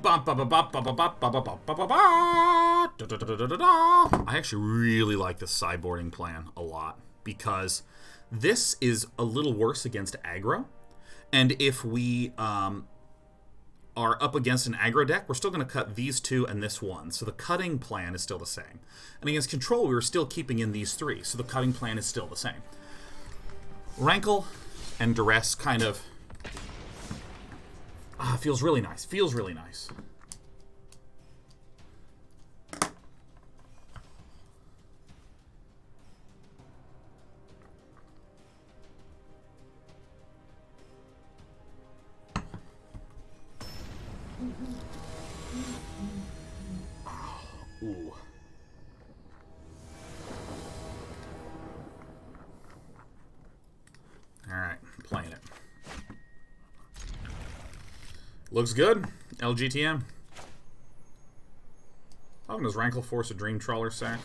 I actually really like the sideboarding plan a lot because this is a little worse against aggro, and if we are up against an aggro deck, we're still going to cut these two and this one, so the cutting plan is still the same. And against control, we were still keeping in these three, so the cutting plan is still the same. Rankle and Duress kind of feels really nice. Feels really nice. Ooh. Alright, playing it. Looks good. LGTM. How often does Rankle force a Dream Trawler sack?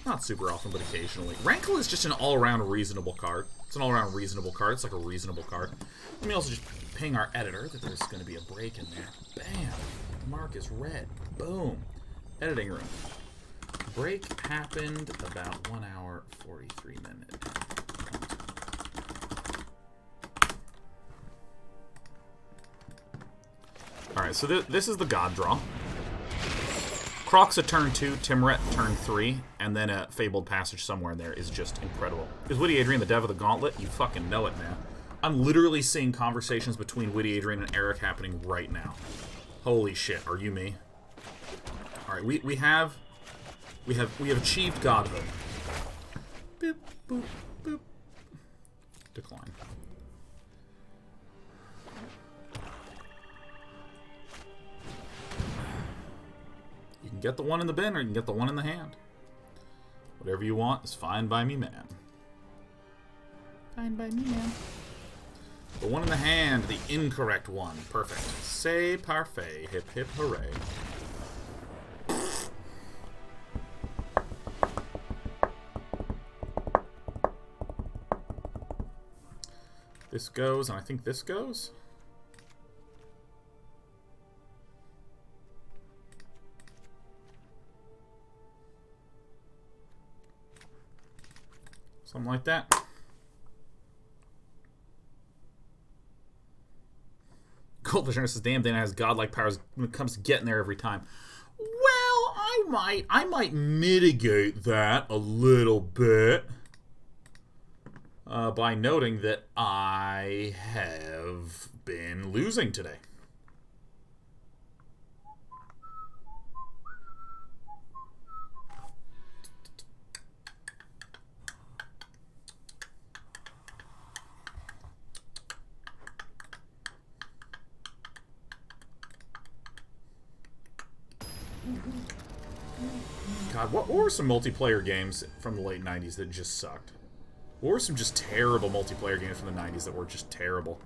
Not super often, but occasionally. Rankle is just an all-around reasonable card. It's an all-around reasonable card. It's like a reasonable card. Let me also just ping our editor that there's going to be a break in there. Bam! Mark is red. Boom. Editing room. Break happened about 1 hour, 43 minutes. Alright, so this is the God draw. Kroxa turn 2, Tymaret turn 3, and then a Fabled Passage somewhere in there is just incredible. Is Witty Adrian the dev of the Gauntlet? You fucking know it, man. I'm literally seeing conversations between Witty Adrian and Eric happening right now. Holy shit, are you me? Alright, we have achieved godhood. Boop, boop, boop. Decline. You can get the one in the bin or you can get the one in the hand. Whatever you want is fine by me, man. Fine by me, man. The one in the hand, the incorrect one. Perfect. C'est parfait. Hip hip hooray. This goes, and I think this goes. Something like that. Goldfish says, damn, Dana has godlike powers when it comes to getting there every time. Well, I might mitigate that a little bit by noting that I have been losing today. God, what were some multiplayer games from the late 90s that just sucked? What were some just terrible multiplayer games from the 90s that were just terrible?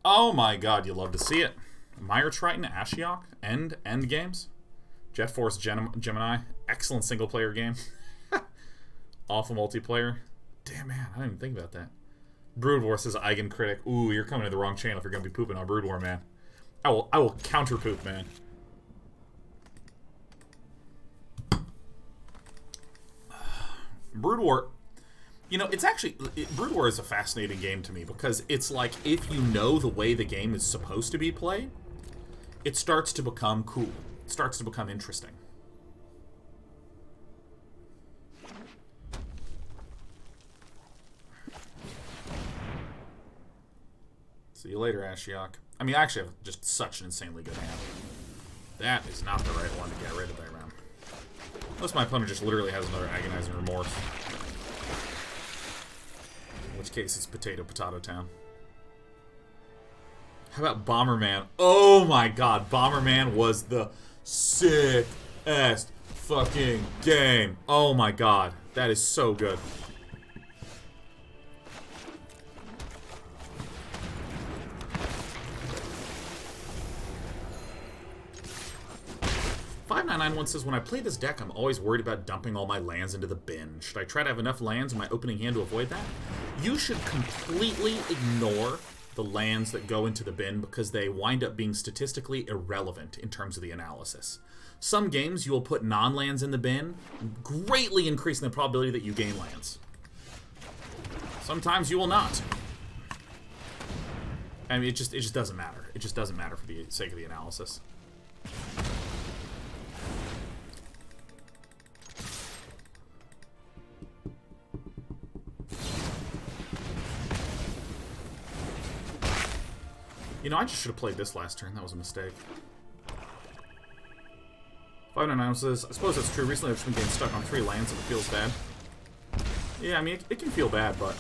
Oh my god, you love to see it. Mire Triton, Ashiok, end games. Jet Force Gemini, excellent single player game. Awful multiplayer. Damn, man, I didn't even think about that. Brood War says Eigen Critic. Ooh, you're coming to the wrong channel if you're going to be pooping on Brood War, man. I will counter poop, man. Brood War, you know, it's actually... Brood War is a fascinating game to me because it's like if you know the way the game is supposed to be played, it starts to become cool. It starts to become interesting. See you later, Ashiok. I mean, I actually have just such an insanely good hand. That is not the right one to get rid of that round. Unless my opponent just literally has another Agonizing Remorse. In which case, it's Potato Town. How about Bomberman? Oh my god, Bomberman was the sickest fucking game. Oh my god, that is so good. 5991 says, when I play this deck, I'm always worried about dumping all my lands into the bin. Should I try to have enough lands in my opening hand to avoid that? You should completely ignore the lands that go into the bin because they wind up being statistically irrelevant in terms of the analysis. Some games you will put non-lands in the bin, greatly increasing the probability that you gain lands. Sometimes you will not. I mean, it just doesn't matter. It just doesn't matter for the sake of the analysis. You know, I just should have played this last turn. That was a mistake. 599 says, I suppose that's true. Recently I've just been getting stuck on 3 lands and it feels bad. Yeah, I mean, it can feel bad, but...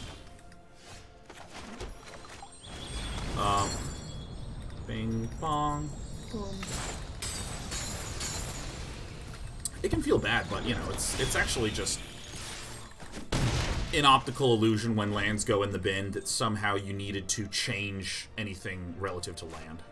Bing, bong, boom. It can feel bad, but, you know, it's actually just an optical illusion when lands go in the bin that somehow you needed to change anything relative to land.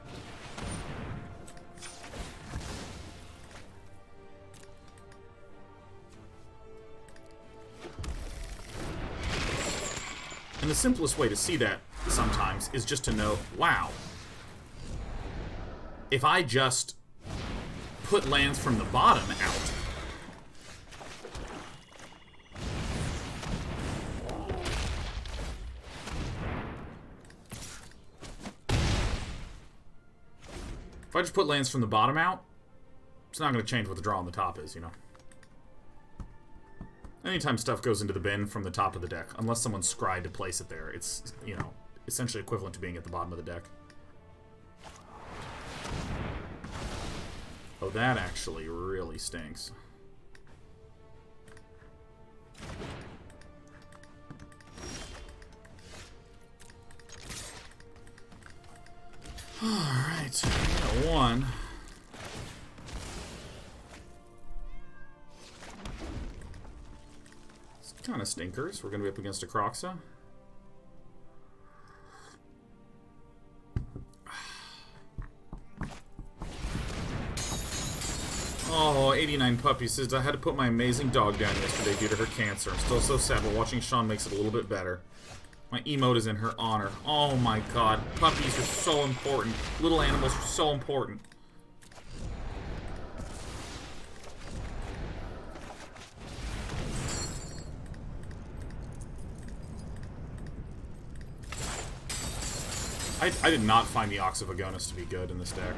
And the simplest way to see that sometimes is just to know, wow, if I just put lands from the bottom out, if I just put lands from the bottom out, it's not going to change what the draw on the top is, you know. Anytime stuff goes into the bin from the top of the deck, unless someone's scried to place it there, it's, you know, essentially equivalent to being at the bottom of the deck. Oh, that actually really stinks. Alright, we got one. It's kind of stinkers. We're going to be up against a Kroxa. Oh, 89 Puppy says, I had to put my amazing dog down yesterday due to her cancer. I'm still so sad, but watching Sean makes it a little bit better. My emote is in her honor. Oh my god. Puppies are so important. Little animals are so important. I did not find the Ox of Agonizing to be good in this deck.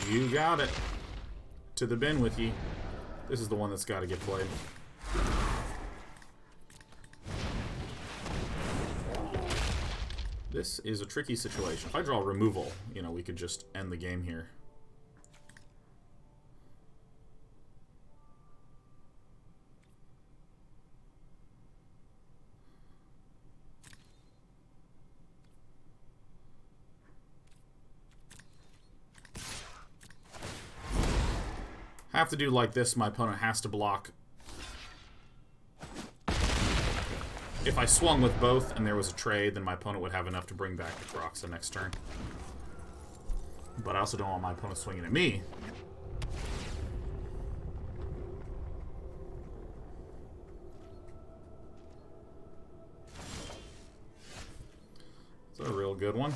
You got it. To the bin with ye. This is the one that's got to get played. This is a tricky situation. If I draw removal, you know, we could just end the game here. Have to do like this, my opponent has to block. If I swung with both and there was a trade, then my opponent would have enough to bring back the Kroxa next turn. But I also don't want my opponent swinging at me. It's a real good one.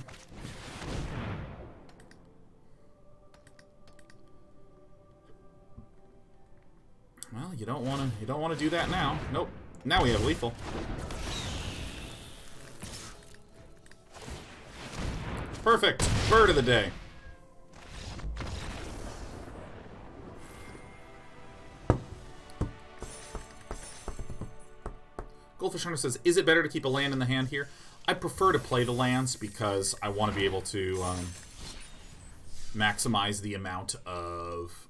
Well, you don't want to do that now. Nope. Now we have lethal. Perfect. Bird of the day. Goldfish Hunter says, is it better to keep a land in the hand here? I prefer to play the lands because I want to be able to maximize the amount of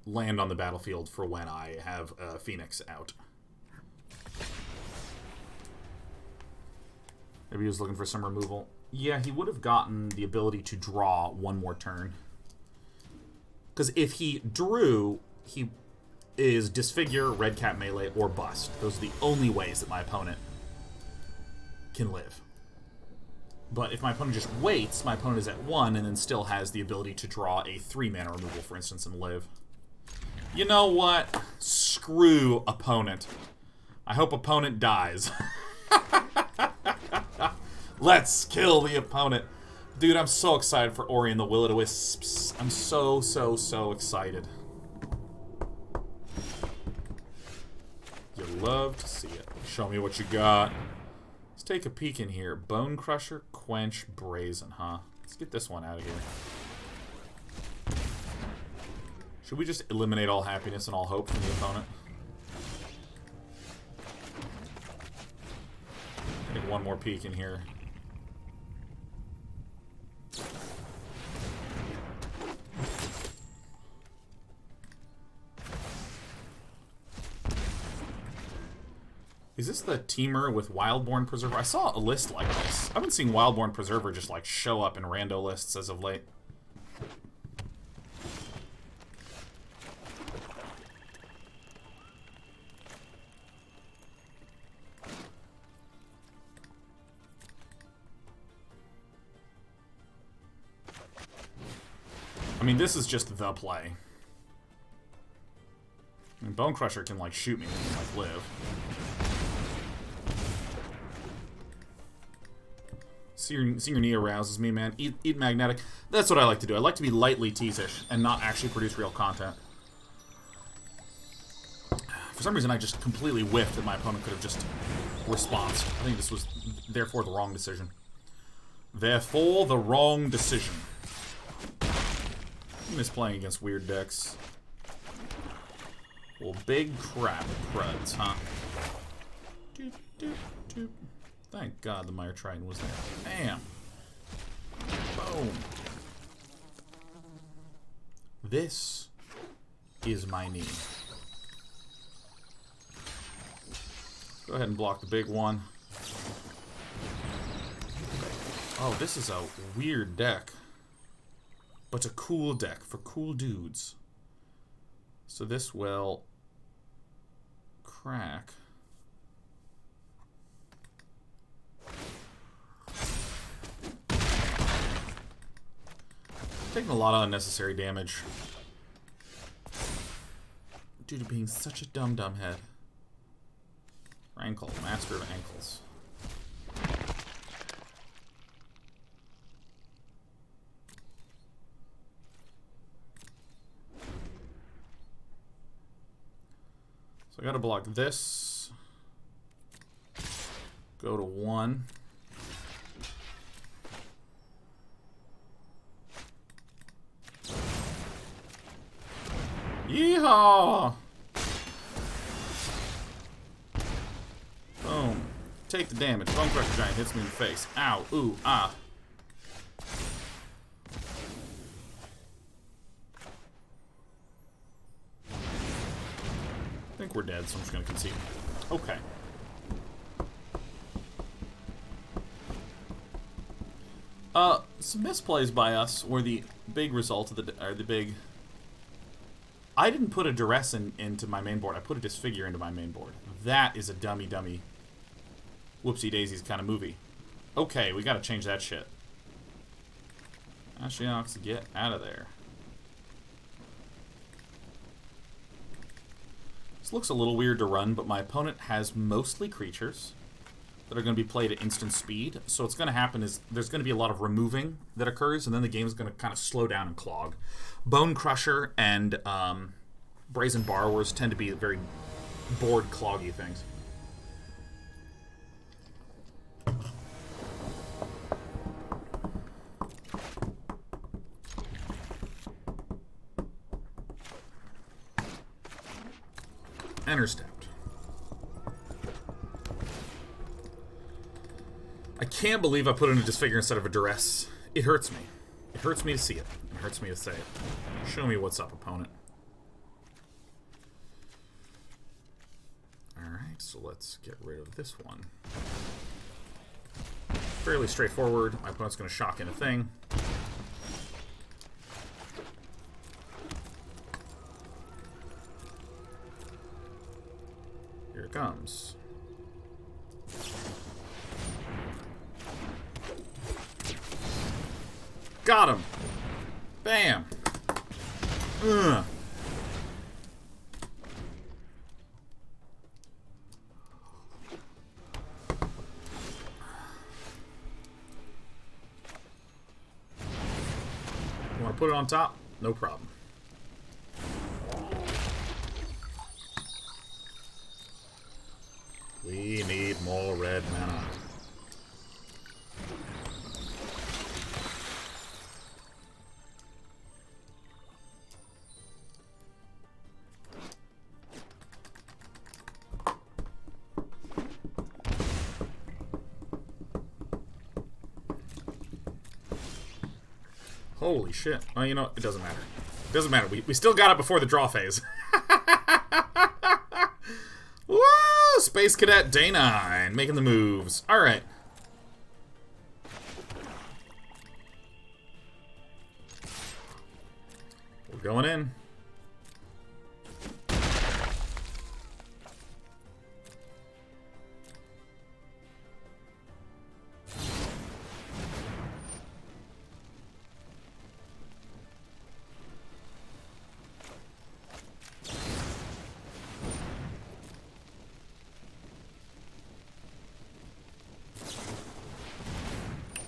land on the battlefield for when I have Phoenix out. Maybe he was looking for some removal. Yeah, he would have gotten the ability to draw one more turn. Because if he drew, he is Disfigure, Red Cap Melee, or Bust. Those are the only ways that my opponent can live. But if my opponent just waits, my opponent is at 1 and then still has the ability to draw a 3-mana removal, for instance, and live. You know what? Screw opponent. I hope opponent dies. Let's kill the opponent. Dude, I'm so excited for Ori and the Will-O-the-Wisps. I'm so excited. You love to see it. Show me what you got. Let's take a peek in here. Bonecrusher, Quench, Brazen, huh? Let's get this one out of here. Should we just eliminate all happiness and all hope from the opponent? Take one more peek in here. Is this the Teamer with Wildborn Preserver? I saw a list like this. I've been seeing Wildborn Preserver just like show up in rando lists as of late. I mean, this is just the play. I mean, Bonecrusher can like shoot me and like live. Seeing knee arouses me, man. Eat magnetic. That's what I like to do. I like to be lightly teasish and not actually produce real content. For some reason, I just completely whiffed that my opponent could have just responded. I think this was, therefore, the wrong decision. Therefore, the wrong decision. I'm just playing against weird decks. Well, big crap cruds, huh? Doop, doop, doop. Thank God the Mire Triton was there. Bam! Boom! This is my knee. Go ahead and block the big one. Oh, this is a weird deck. But a cool deck for cool dudes. So this will crack. Taking a lot of unnecessary damage due to being such a dumb head. Rankle, Master of Ankles. So I gotta block this. Go to 1. Yeehaw! Boom. Take the damage. Bonecrusher Giant hits me in the face. Ow. Ooh. Ah. I think we're dead, so I'm just gonna concede. Okay. Some misplays by us were the big result of the big. I didn't put a Duress into my main board. I put a Disfigure into my main board. That is a dummy whoopsie daisies kind of movie. Okay, we gotta change that shit. Ashiok, get out of there. This looks a little weird to run, but my opponent has mostly creatures that are going to be played at instant speed. So what's going to happen is there's going to be a lot of removing that occurs, and then the game is going to kind of slow down and clog. Bonecrusher and Brazen Borrowers tend to be very board cloggy things. Intercept. I can't believe I put in a Disfigure instead of a Duress. It hurts me. It hurts me to see it. It hurts me to say it. Show me what's up, opponent. Alright, so let's get rid of this one. fairly straightforward. My opponent's going to shock in a thing. Here it comes. Got him! Bam! Ugh. You want to put it on top? No problem. We need more red mana. Holy shit. Oh, you know, it doesn't matter. It doesn't matter. We still got it before the draw phase. Woo! Space Cadet Day 9. Making the moves. Alright. We're going in.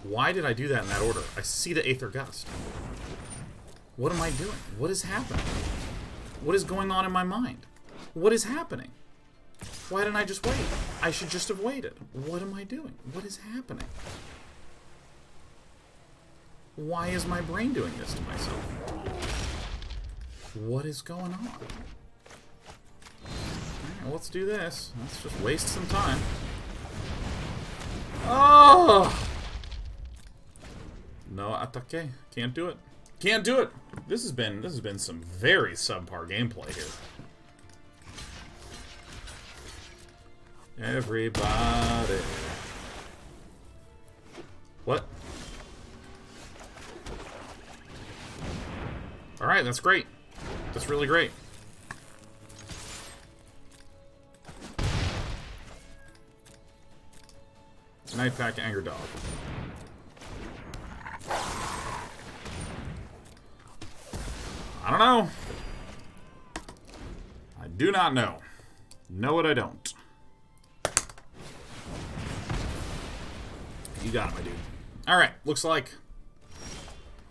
Why did I do that in that order? I see the Aether Gust. What am I doing? What is happening? What is going on in my mind? What is happening? Why didn't I just wait? I should just have waited. What am I doing? What is happening? Why is my brain doing this to myself? What is going on? Alright, well, let's do this. Let's just waste some time. Oh! No ataque. Can't do it. Can't do it. This has been some very subpar gameplay here. Everybody. What? Alright, that's great. That's really great. Night Pack Anger Dog. I don't know. I do not know. Know what I don't. You got it, my dude. Alright, looks like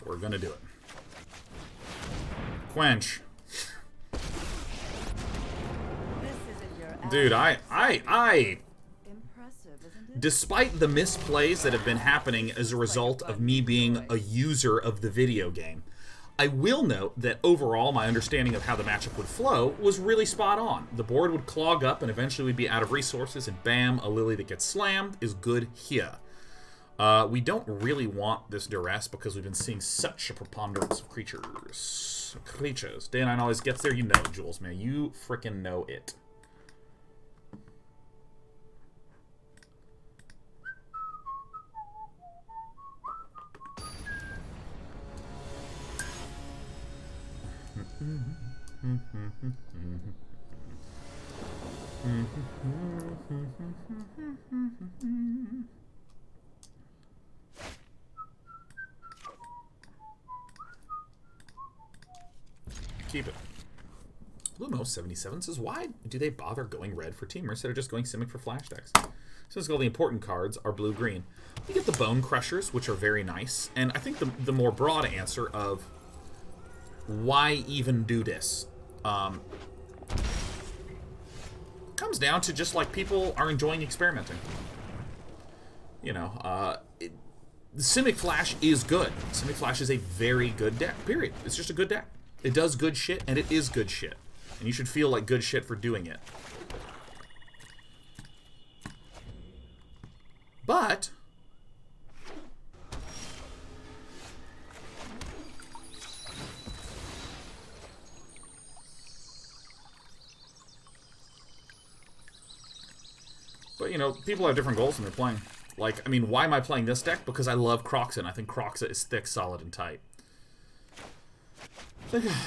we're gonna do it. Quench. Dude, despite the misplays that have been happening as a result of me being a user of the video game, I will note that overall my understanding of how the matchup would flow was really spot on. The board would clog up and eventually we'd be out of resources, and bam, a Lily that gets slammed is good here. We don't really want this Duress because we've been seeing such a preponderance of creatures. Day 9 always gets there. You know it, Jules, man. You frickin' know it. Keep it. Lumo 77 says, why do they bother going red for Teamer instead of just going Simic for flash decks? Since all the important cards are blue-green. You get the Bonecrushers, which are very nice, and I think the more broad answer of why even do this comes down to just like people are enjoying experimenting. You know, Simic Flash is good. Simic Flash is a very good deck, period. It's just a good deck. It does good shit, and it is good shit. And you should feel like good shit for doing it. But you know, people have different goals when they're playing. Like, I mean, why am I playing this deck? Because I love Kroxa, and I think Kroxa is thick, solid, and tight.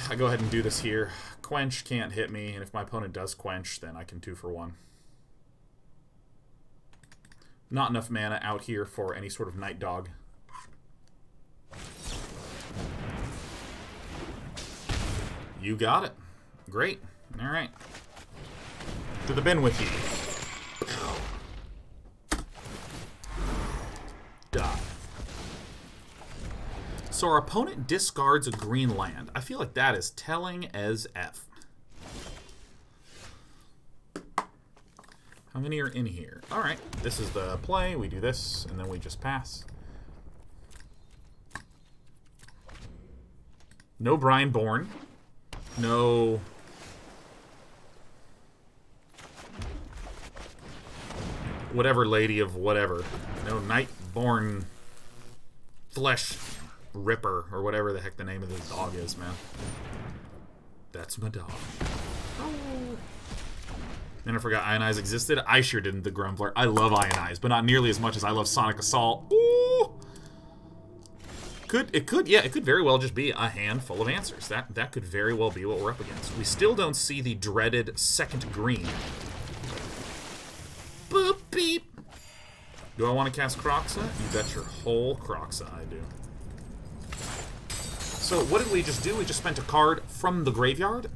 I go ahead and do this here. Quench can't hit me, and if my opponent does Quench, then I can 2-for-1. Not enough mana out here for any sort of Night Dog. You got it. Great. Alright. To the bin with you. Die. So our opponent discards a green land. I feel like that is telling as F. How many are in here? Alright, this is the play. We do this, and then we just pass. No Brian Bourne. No... whatever lady of whatever. No Nightborn Flesh Ripper, or whatever the heck the name of this dog is, man. That's my dog. Oh. And I forgot Ionize existed. I sure didn't, the Grumbler. I love Ionize, but not nearly as much as I love Sonic Assault. Ooh! It could very well just be a handful of answers. That could very well be what we're up against. We still don't see the dreaded second green. Boop beep. Do I want to cast Kroxa? You bet your whole Kroxa I do. So what did we just do? We just spent a card from the graveyard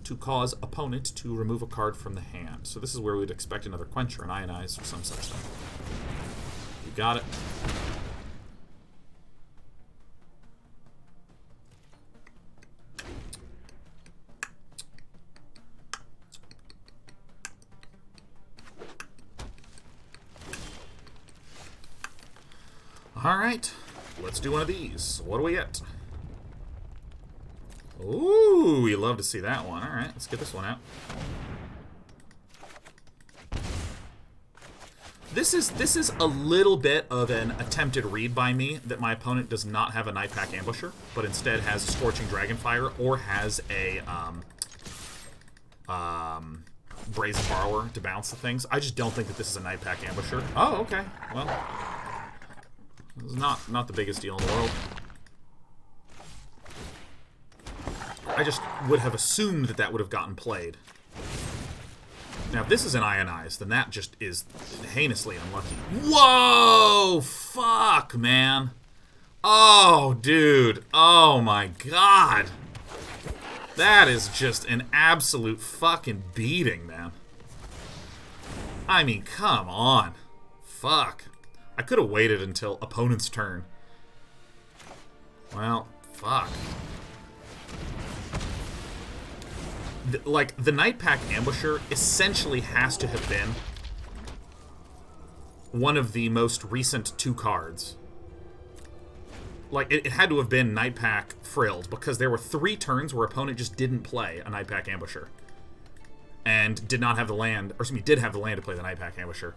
to cause opponent to remove a card from the hand. So this is where we'd expect another Quench or an Ionize or some such thing. You got it. Alright, let's do one of these. What do we get? Ooh, you love to see that one. Alright, let's get this one out. This is a little bit of an attempted read by me that my opponent does not have a Nightpack Ambusher, but instead has a Scorching Dragonfire or has a Brazen Borrower to bounce the things. I just don't think that this is a Nightpack Ambusher. Oh, okay. Well, this is not the biggest deal in the world. I just would have assumed that that would have gotten played. Now, if this is an Ionize, then that just is heinously unlucky. Whoa! Fuck, man. Oh, dude. Oh, my God. That is just an absolute fucking beating, man. I mean, come on. Fuck. I could have waited until opponent's turn. Well, fuck. Like, the Nightpack Ambusher essentially has to have been one of the most recent two cards. Like, it had to have been Nightpack Frilled, because there were 3 turns where opponent just didn't play a Nightpack Ambusher. And did not have the land, or excuse me, did have the land to play the Nightpack Ambusher.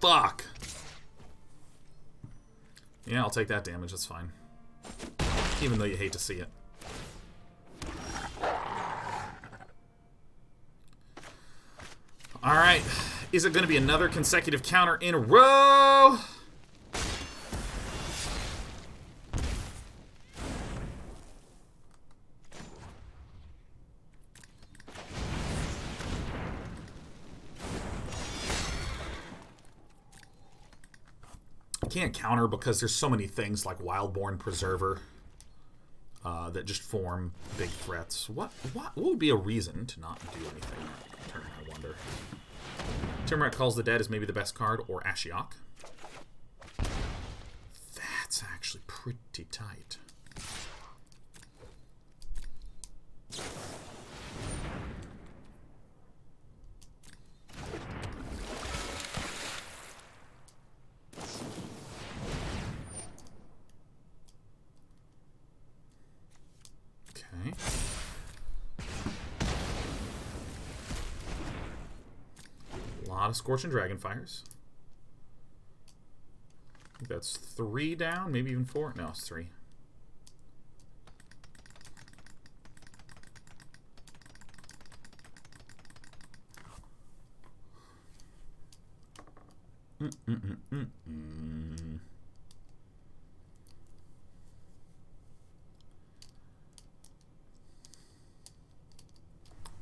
Fuck. Yeah, I'll take that damage, that's fine. Even though you hate to see it. Alright, is it going to be another consecutive counter in a row? I can't counter because there's so many things like Wildborn Preserver that just form big threats. What would be a reason to not do anything that turn, I wonder? Tymaret Calls the Dead is maybe the best card, or Ashiok. That's actually pretty tight. Okay. A lot of Scorching Dragonfires. I think that's 3 down, maybe even 4. No, it's 3.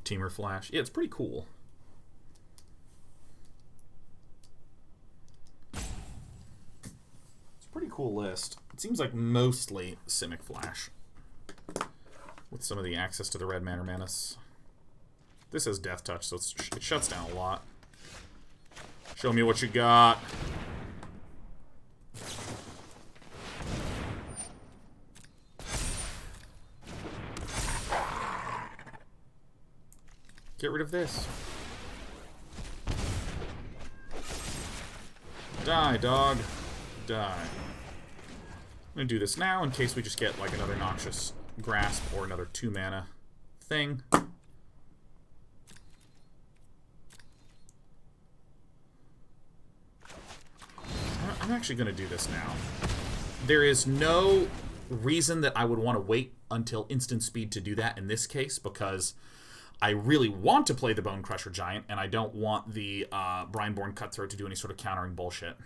Teamer Flash. Yeah, it's pretty cool. It's a pretty cool list. It seems like mostly Simic Flash, with some of the access to the red mana menace. This has Death Touch, so it shuts down a lot. Show me what you got. Get rid of this. Die, dog. Die. I'm gonna do this now in case we just get like another Noxious Grasp or another 2-mana thing. I'm actually gonna do this now. There is no reason that I would want to wait until instant speed to do that in this case, because I really want to play the Bonecrusher Giant, and I don't want the Brineborn Cutthroat to do any sort of countering bullshit.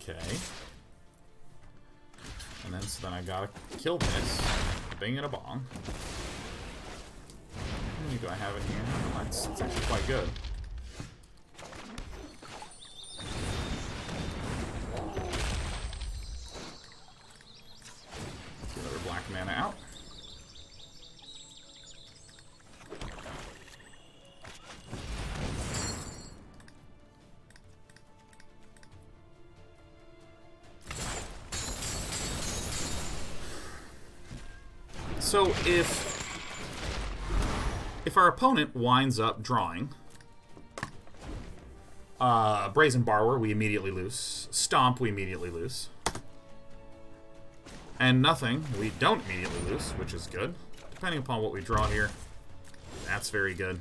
Okay. And then, so then I gotta kill this. Bing and a bong. How many do I have in here? Oh, that's actually quite good. Black mana out. So if our opponent winds up drawing Brazen Borrower, we immediately lose. Stomp, we immediately lose. And nothing, we don't immediately lose, which is good. Depending upon what we draw here, that's very good.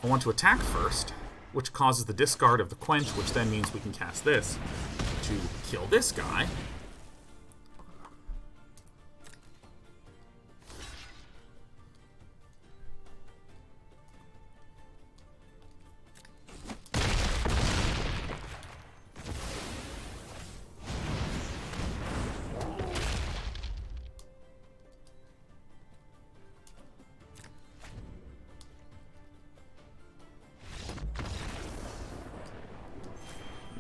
I want to attack first, which causes the discard of the Quench, which then means we can cast this to kill this guy.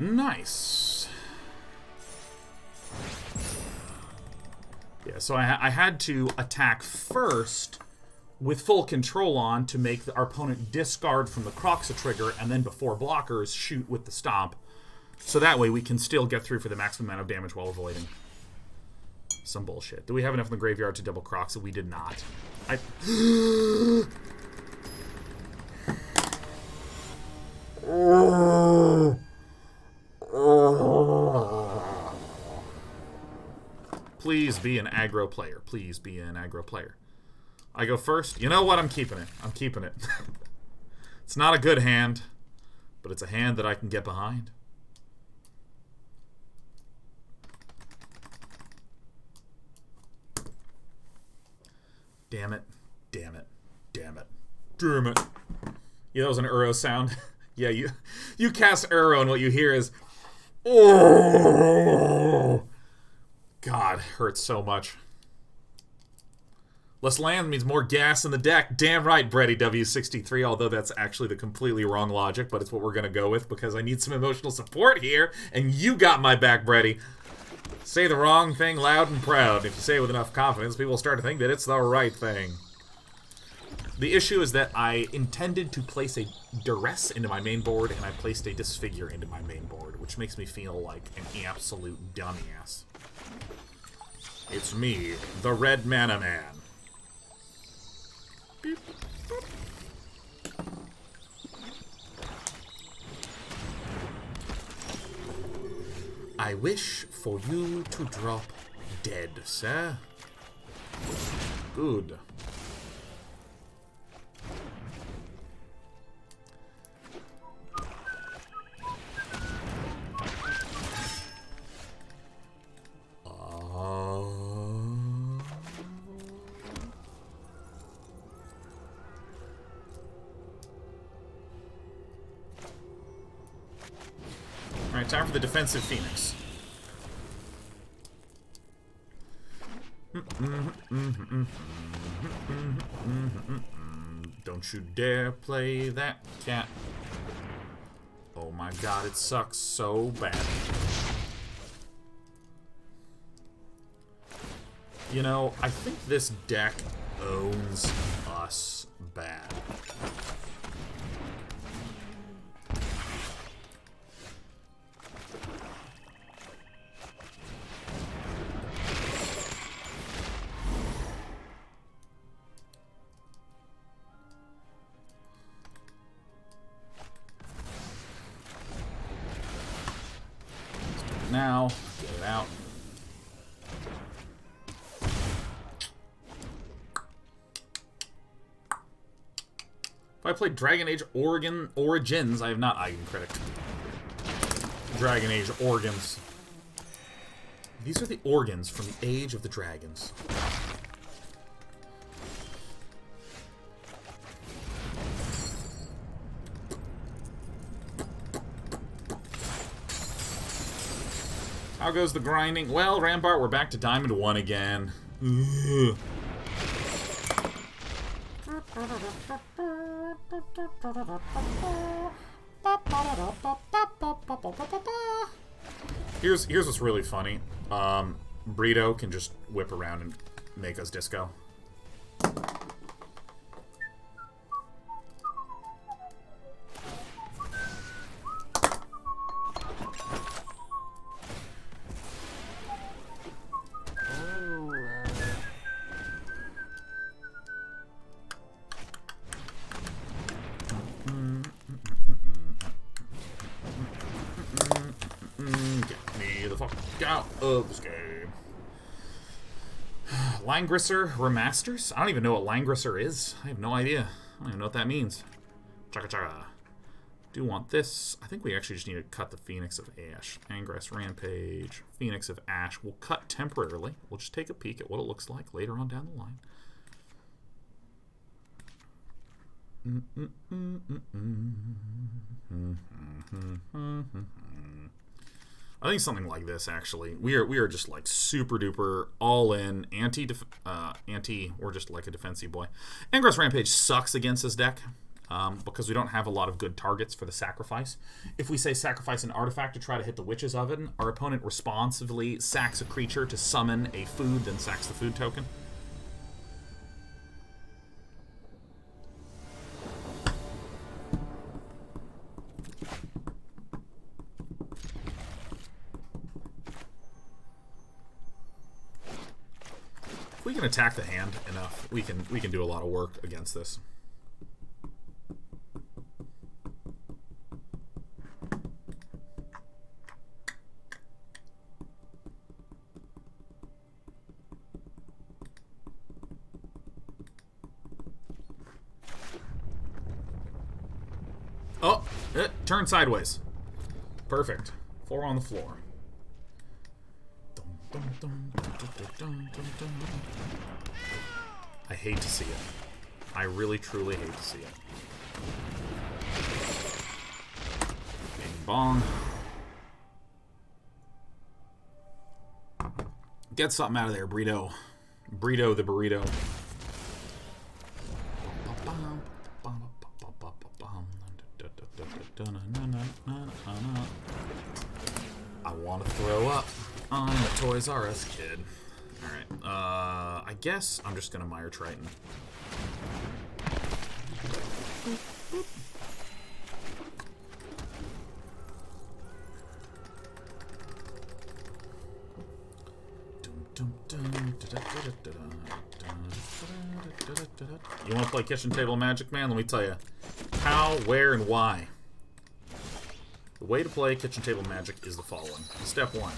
Nice. Yeah, so I had to attack first with full control on to make our opponent discard from the Kroxa trigger, and then before blockers, shoot with the Stomp. So that way we can still get through for the maximum amount of damage while avoiding some bullshit. Do we have enough in the graveyard to double Kroxa? We did not. Please be an aggro player. Please be an aggro player. I go first. You know what? I'm keeping it. I'm keeping it. It's not a good hand, but it's a hand that I can get behind. Damn it. Damn it. Damn it. Damn it. Yeah, that was an Uro sound. Yeah, you cast Uro and what you hear is... Oh! God, hurts so much. Less land means more gas in the deck. Damn right, Brady W63, although that's actually the completely wrong logic, but it's what we're going to go with because I need some emotional support here, and you got my back, Brady. Say the wrong thing loud and proud. If you say it with enough confidence, people will start to think that it's the right thing. The issue is that I intended to place a Duress into my main board, and I placed a Disfigure into my main board, which makes me feel like an absolute dumbass. It's me, the Red Mana Man. Beep, boop. wish for you to drop dead, sir. Good. Alright, time for the defensive Phoenix. Don't you dare play that cat. Oh my god, it sucks so bad. You know, I think this deck owns us bad. Now, get it out. If I played Dragon Age Origins, I have not Eigencritic. Dragon Age Organs. These are the organs from the Age of the Dragons. How goes the grinding? Well, Rampart, we're back to Diamond 1 again. Ugh. Here's what's really funny. Brito can just whip around and make us disco. Langrisser Remasters? I don't even know what Langrisser is. I have no idea. I don't even know what that means. Chaka chaka. Do want this. I think we actually just need to cut the Phoenix of Ash. Angrath Rampage. Phoenix of Ash. We'll cut temporarily. We'll just take a peek at what it looks like later on down the line. I think something like this, actually. We are just like super duper all in anti or just like a defensive boy. Angrath Rampage sucks against this deck because we don't have a lot of good targets for the sacrifice. If we say sacrifice an artifact to try to hit the Witch's Oven, our opponent responsively sacks a creature to summon a food, then sacks the food token. If we can attack the hand enough, we can do a lot of work against this. Oh, turn sideways. Perfect. 4 on the floor. I hate to see it. I really, truly hate to see it. Bing bong. Get something out of there, Brito. Brito the burrito. I want to throw up. I'm a Toys R Us kid. Alright, I guess I'm just gonna Mire Triton. You want to play Kitchen Table Magic, man? Let me tell you how, where, and why. The way to play Kitchen Table Magic is the following. Step 1,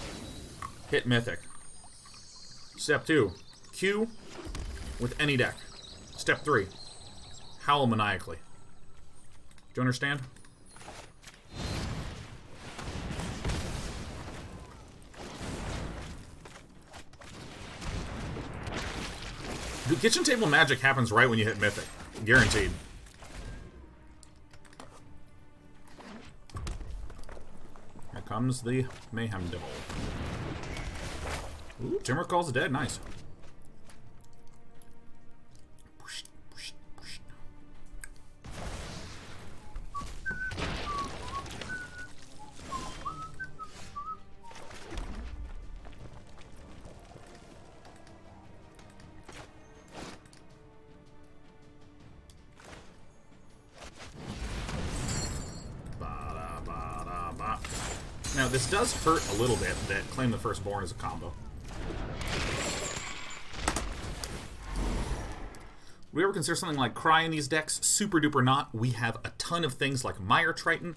hit Mythic. Step 2, Q with any deck. Step 3, howl maniacally. Do you understand? The Kitchen Table Magic happens right when you hit Mythic. Guaranteed. Here comes the Mayhem Devil. Ooh, Timber Calls dead. Nice. Now, this does hurt a little bit that Claim the Firstborn is a combo. Would we ever consider something like Cry in these decks? Super duper not. We have a ton of things like Mire Triton,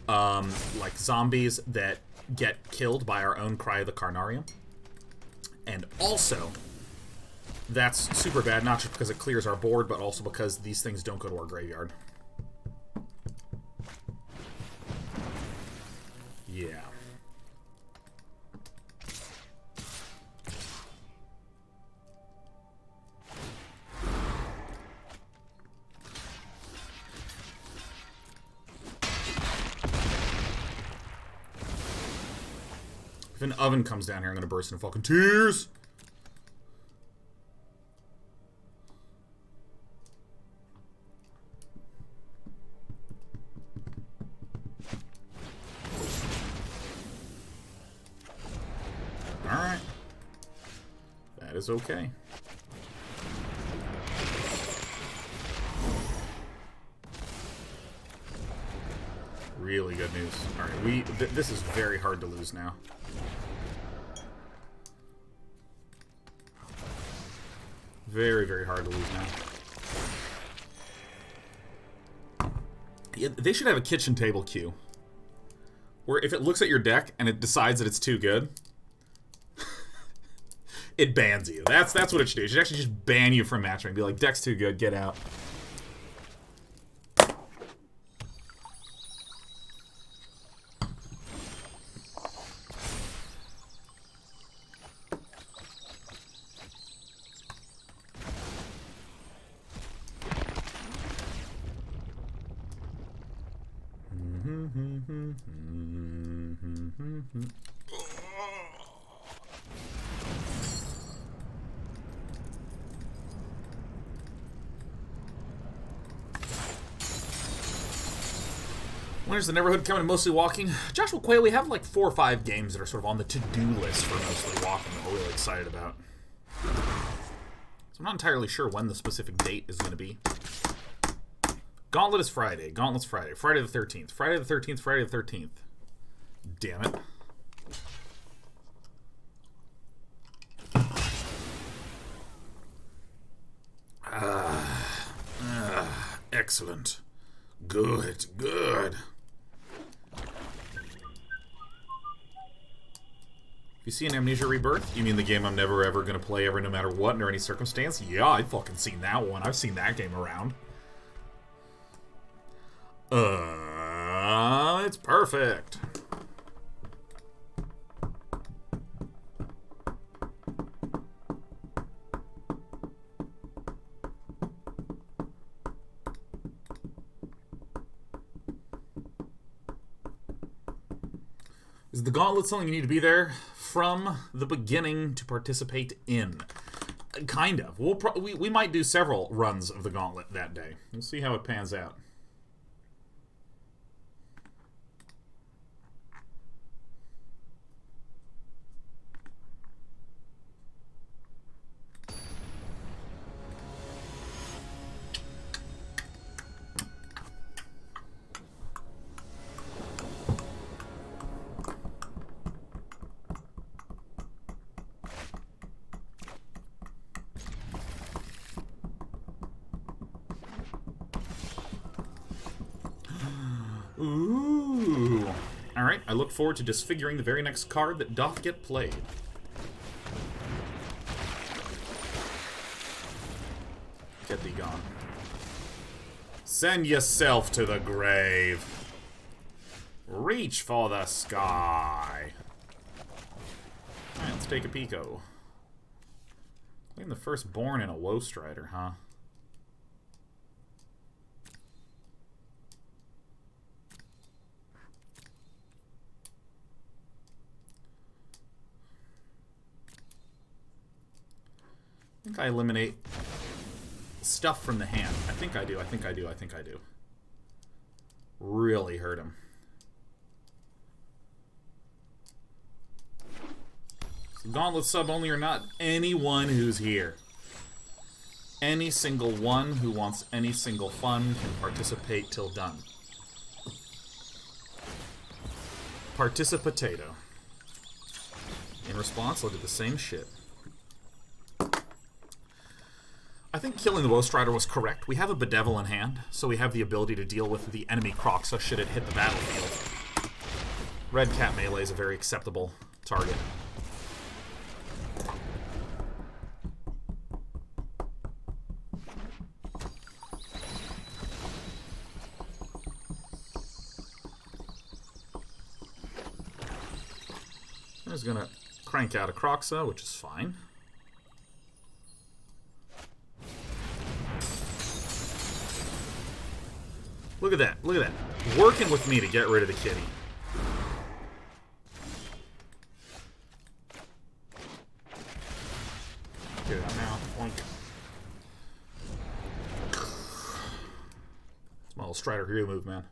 like zombies that get killed by our own Cry of the Carnarium. And also, that's super bad, not just because it clears our board, but also because these things don't go to our graveyard. Yeah. If an oven comes down here, I'm going to burst into fucking tears. Alright. That is okay. Really good news. Alright, this is very hard to lose now. Very, very hard to lose now. Yeah, they should have a kitchen table queue. Where if it looks at your deck and it decides that it's too good, it bans you. That's what it should do. It should actually just ban you from matching. Be like, deck's too good, get out. When is the neighborhood coming to mostly walking? Joshua Quayle, we have like 4 or 5 games that are sort of on the to-do list for mostly walking that we're really excited about. So I'm not entirely sure when the specific date is going to be. Gauntlet is Friday. Gauntlet's Friday. Friday the 13th. Friday the 13th. Friday the 13th. Damn it. Excellent. Good. Good. If you see an Amnesia Rebirth, you mean the game I'm never ever going to play ever no matter what under any circumstance? Yeah, I've fucking seen that one. I've seen that game around. It's perfect. Is the Gauntlet something you need to be there from the beginning to participate in? Kind of. We might do several runs of the Gauntlet that day. We'll see how it pans out. I look forward to disfiguring the very next card that doth get played. Get thee gone. Send yourself to the grave. Reach for the sky. Alright, let's take a peeko. Claim the firstborn in a Woe Strider, huh? I think I eliminate stuff from the hand. I think I do, I think I do, I think I do. Really hurt him. So Gauntlet sub only or not, anyone who's here. Any single one who wants any single fun can participate till done. Participato. In response, I'll do the same shit. I think killing the Woe Strider was correct. We have a Bedevil in hand, so we have the ability to deal with the enemy Kroxa should it hit the battlefield. Red Cat melee is a very acceptable target. I was gonna crank out a Kroxa, which is fine. Look at that. Look at that. Working with me to get rid of the kitty. Get it out now. Oink. It's my little Strider hero move, man.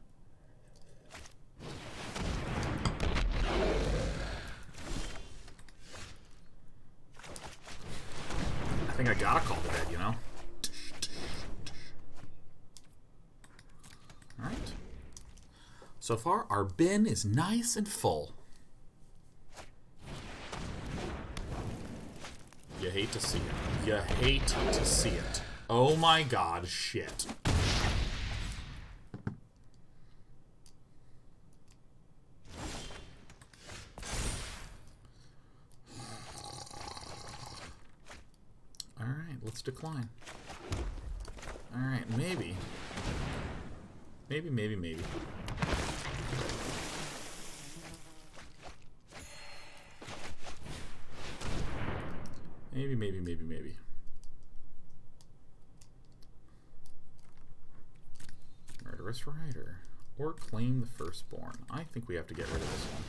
I think I gotta call the dead, you know? Alright. So far, our bin is nice and full. You hate to see it. You hate to see it. Oh my god, shit. Alright, let's decline. Alright, maybe. Maybe. Maybe. Murderous Rider. Or claim the firstborn. I think we have to get rid of this one.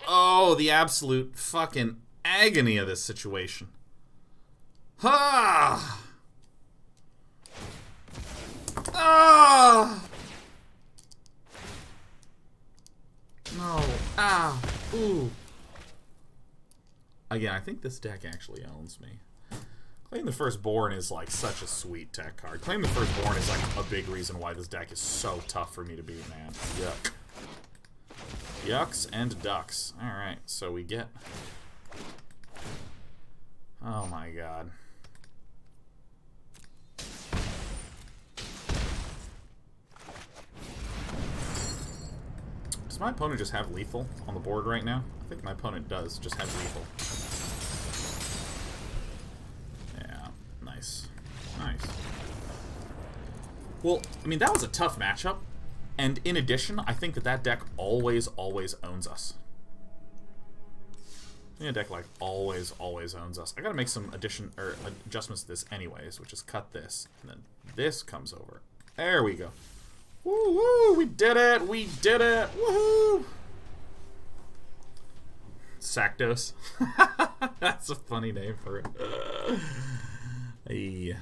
Oh, the absolute fucking agony of this situation. Ah! Ah! No. Ah. Ooh. Again, I think this deck actually owns me. Claim the Firstborn is like such a sweet tech card. Claim the Firstborn is like a big reason why this deck is so tough for me to beat, man. Yuck. Yucks and ducks. Alright, so we get... Oh my god. Does my opponent just have lethal on the board right now? I think my opponent does just have lethal. Yeah, nice. Nice. Well, I mean, that was a tough matchup. And in addition, I think that that deck always owns us. Yeah, deck like always owns us. I gotta make some adjustments to this anyways, which is cut this. And then this comes over. There we go. Woo-woo! We did it! We did it! Woohoo! Rakdos. That's a funny name for it. Hey.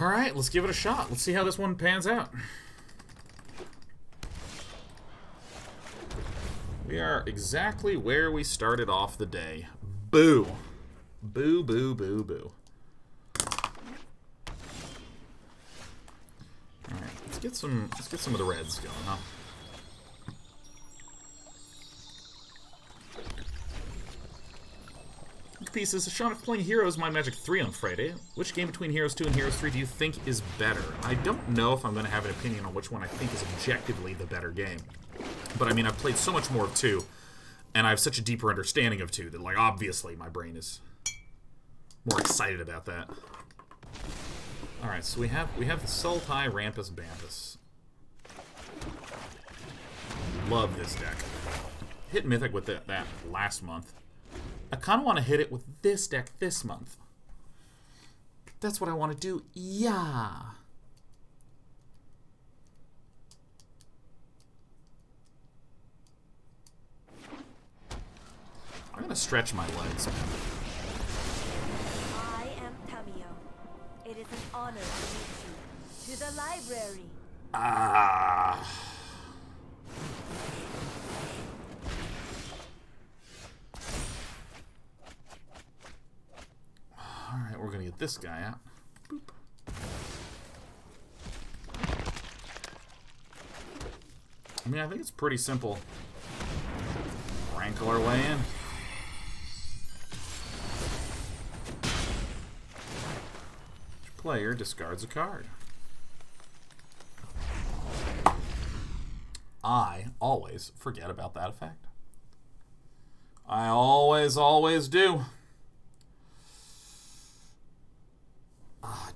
Alright, let's give it a shot. Let's see how this one pans out. We are exactly where we started off the day. Boo. Boo, boo, boo, boo. Alright, let's get some of the reds going, huh? Pieces. Sean, if playing Heroes My Magic 3 on Friday, which game between Heroes 2 and Heroes 3 do you think is better? I don't know if I'm going to have an opinion on which one I think is objectively the better game. But I mean, I've played so much more of 2, and I have such a deeper understanding of 2 that, like, obviously my brain is more excited about that. Alright, so we have the Sultai Rampus Bampus. Love this deck. Hit Mythic with that last month. I kind of want to hit it with this deck this month. That's what I want to do. Yeah. I'm going to stretch my legs, man. I am Tamio. It is an honor to meet you. To the library. Alright, we're gonna get this guy out. Boop. I mean, I think it's pretty simple. Rankle our way in. Each player discards a card. I always forget about that effect. I always do.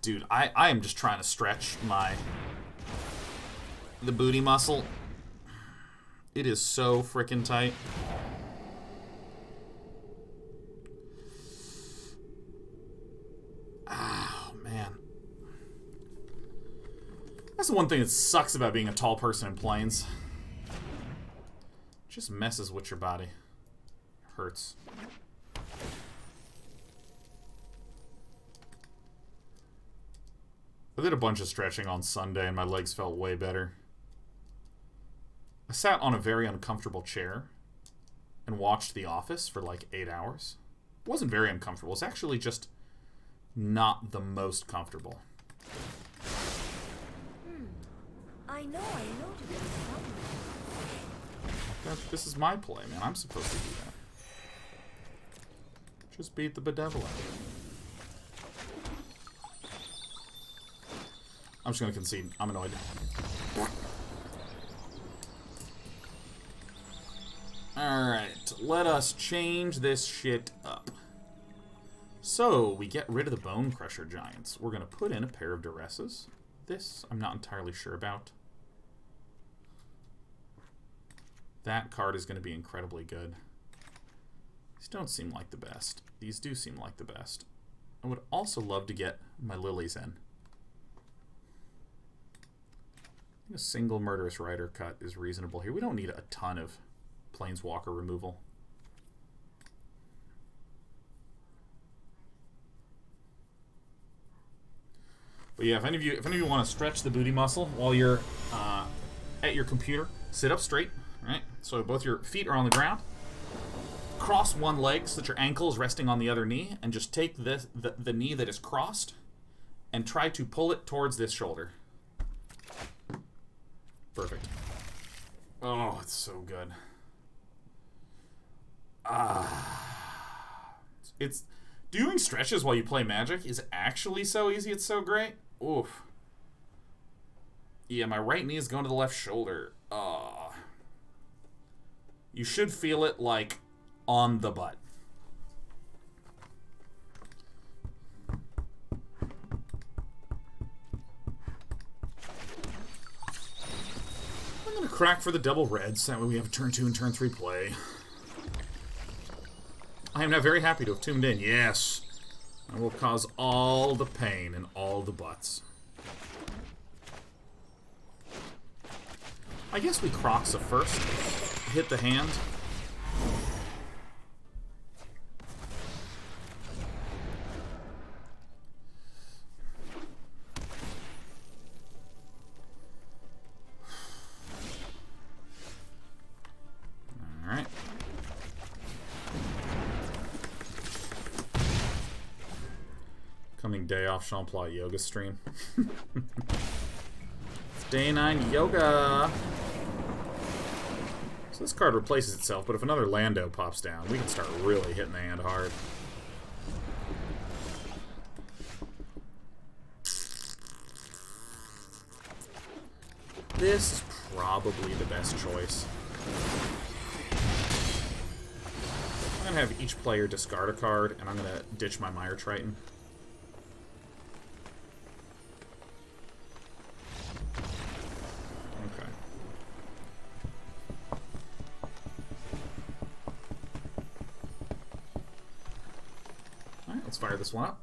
Dude, I am just trying to stretch the booty muscle. It is so freaking tight. Oh, man. That's the one thing that sucks about being a tall person in planes. It just messes with your body. Hurts. I did a bunch of stretching on Sunday and my legs felt way better. I sat on a very uncomfortable chair and watched The Office for like 8 hours. It wasn't very uncomfortable. It's actually just not the most comfortable. I know to do something. This is my play, man. I'm supposed to do that. Just beat the Bedevil out. I'm just going to concede. I'm annoyed. Alright, let us change this shit up. So, we get rid of the Bonecrusher Giants. We're going to put in a pair of Duresses. This, I'm not entirely sure about. That card is going to be incredibly good. These don't seem like the best. These do seem like the best. I would also love to get my Lilies in. A single Murderous Rider cut is reasonable here. We don't need a ton of Planeswalker removal. But yeah, if any of you want to stretch the booty muscle while you're at your computer, sit up straight, right? So both your feet are on the ground. Cross one leg so that your ankle is resting on the other knee, and just take the knee that is crossed and try to pull it towards this shoulder. Perfect. Oh, it's so good. It's doing stretches while you play Magic is actually so easy. It's so great. Oof. Yeah, my right knee is going to the left shoulder. You should feel it like on the butt. Crack for the double reds. That way we have a turn 2 and turn 3 play. I am now very happy to have tuned in. Yes. I will cause all the pain and all the butts. I guess we Kroxa first. Hit the hand. day off Champlain yoga stream. It's day 9 yoga. So this card replaces itself, but if another Lando pops down, we can start really hitting the hand hard. This is probably the best choice. I'm going to have each player discard a card, and I'm going to ditch my Mire Triton. Okay. Alright, let's fire this one up.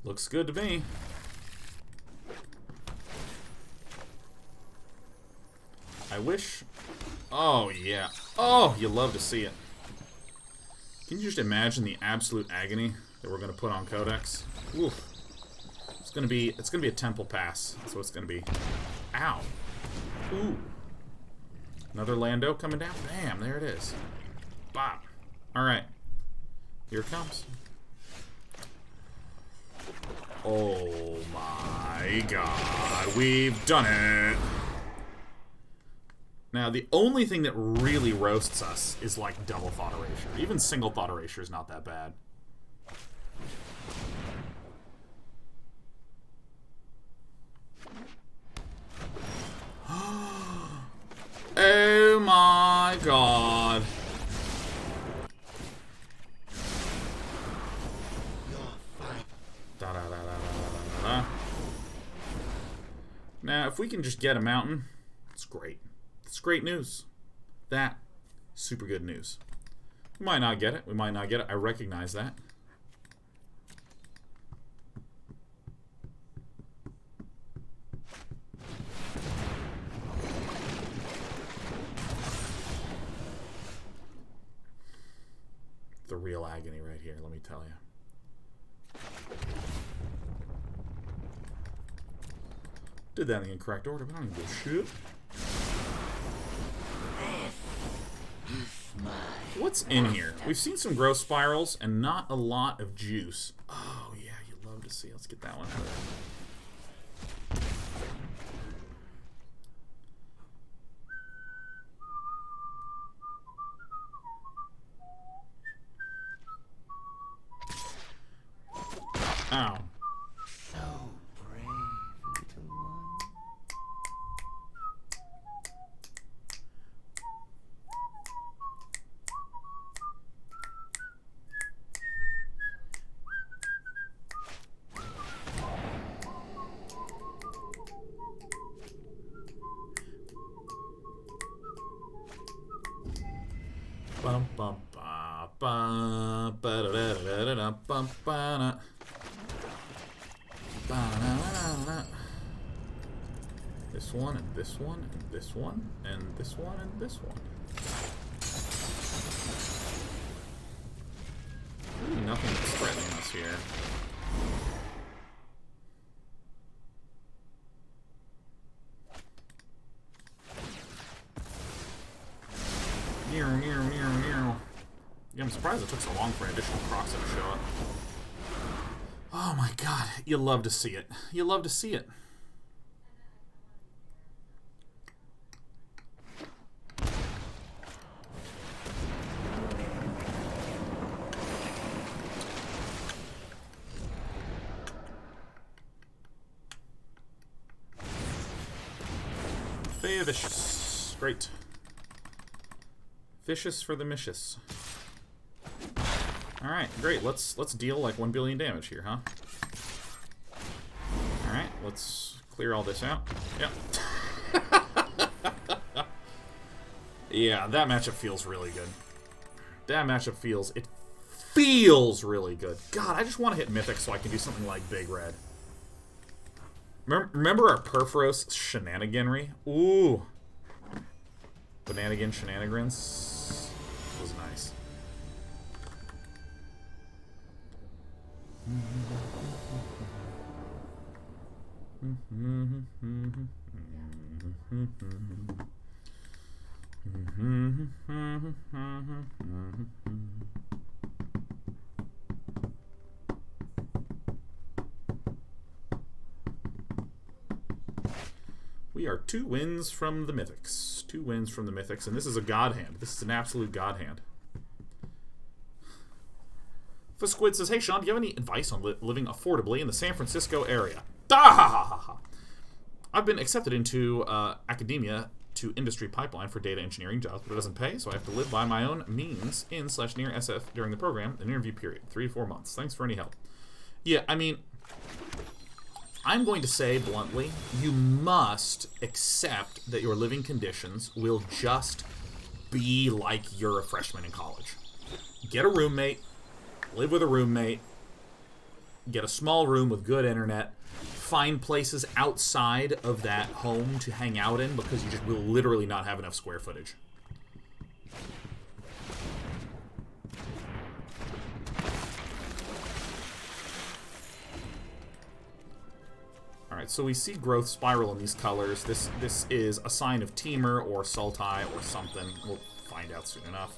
Looks good to me. I wish... Oh, yeah. Oh, you love to see it. Can you just imagine the absolute agony that we're going to put on Codex? Oof. It's going to be a temple pass. That's what it's going to be. Ow. Ooh. Another Lando coming down. Bam, there it is. Bop. Alright. Here it comes. Oh my god, we've done it! Now, the only thing that really roasts us is, like, double Thought Erasure. Even single Thought Erasure is not that bad. Oh my god. Now, if we can just get a mountain, it's great. It's great news. That, super good news. We might not get it. We might not get it. I recognize that. The real agony right here, let me tell you. Did that in the incorrect order, but I don't even give a shit. What's in here? We've seen some growth spirals and not a lot of juice. Oh, yeah, you'd love to see. Let's get that one out of there. Ow. This one, and this one, and this one, and this one, and this one. Really nothing that's threatening us here. Yeah, I'm surprised it took so long for an additional Kroxa to show up. Oh my god, you love to see it. You love to see it. Vicious. Great. Vicious for the Micious. Alright, great. Let's deal like 1 billion damage here, huh? Alright, let's clear all this out. Yep. Yeah, that matchup feels really good. That matchup feels really good. God, I just want to hit Mythic so I can do something like Big Red. Remember our Perforos shenaniganry? Ooh. Bananigan shenanigans. Was nice. We are 2 wins from the Mythics. 2 wins from the Mythics, and this is a god hand. This is an absolute god hand. Squid says, hey Sean, do you have any advice on living affordably in the San Francisco area? I've been accepted into academia to industry pipeline for data engineering jobs, but it doesn't pay, so I have to live by my own means in/near SF during the program, an interview period, 3 to 4 months. Thanks for any help. Yeah, I mean, I'm going to say bluntly, you must accept that your living conditions will just be like you're a freshman in college. Get a roommate, live with a roommate, get a small room with good internet, find places outside of that home to hang out in because you just will literally not have enough square footage. Alright, so we see growth spiral in these colors. This is a sign of Temur or Sultai or something. We'll find out soon enough.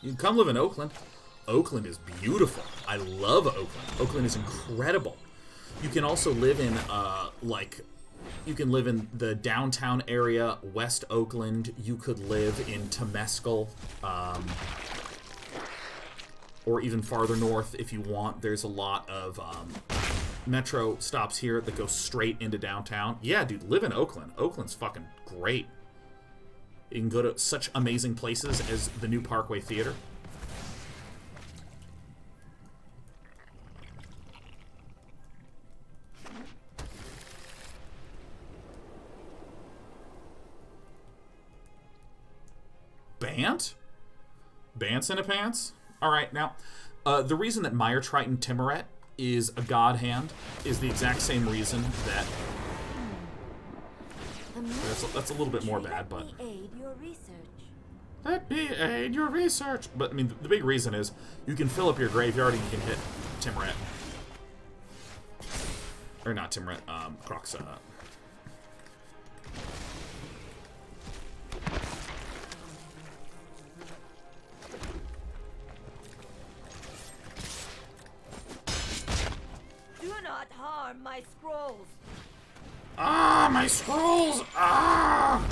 You can come live in Oakland. Oakland is beautiful. I love Oakland. Oakland is incredible. You can also live in, you can live in the downtown area, West Oakland. You could live in Temescal, or even farther north if you want. There's a lot of metro stops here that go straight into downtown. Yeah, dude, live in Oakland. Oakland's fucking great. You can go to such amazing places as the new Parkway Theater. Bant? Bants in a pants? Alright, now, the reason that Mire Triton Tymaret is a god hand is the exact same reason that... That's a little bit more bad, but... Let me aid your research! But, I mean, the big reason is you can fill up your graveyard and you can hit Tymaret. Or not Tymaret, Kroxa. Do not harm my scrolls. Ah, my scrolls! Ah!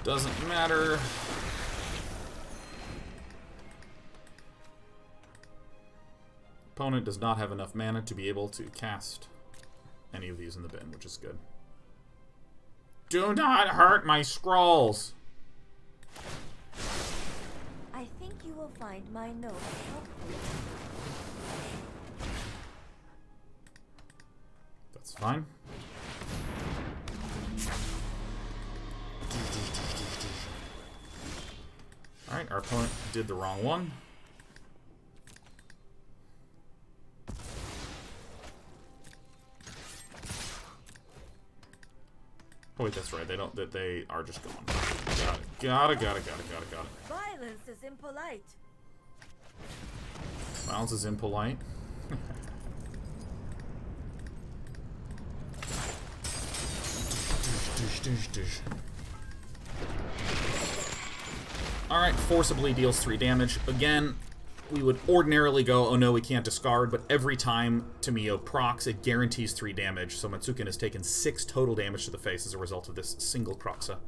Doesn't matter. Opponent does not have enough mana to be able to cast any of these in the bin, which is good. Do not hurt my scrolls! I think you will find my note helpful. That's fine. Alright, our opponent did the wrong one. Oh wait, that's right. They don't. They are just gone. Got it. Violence is impolite. Violence is impolite. Alright, forcibly deals 3 damage. Again, we would ordinarily go, oh no, we can't discard, but every time Tamio procs, it guarantees 3 damage, so Matsukin has taken 6 total damage to the face as a result of this single Kroxa.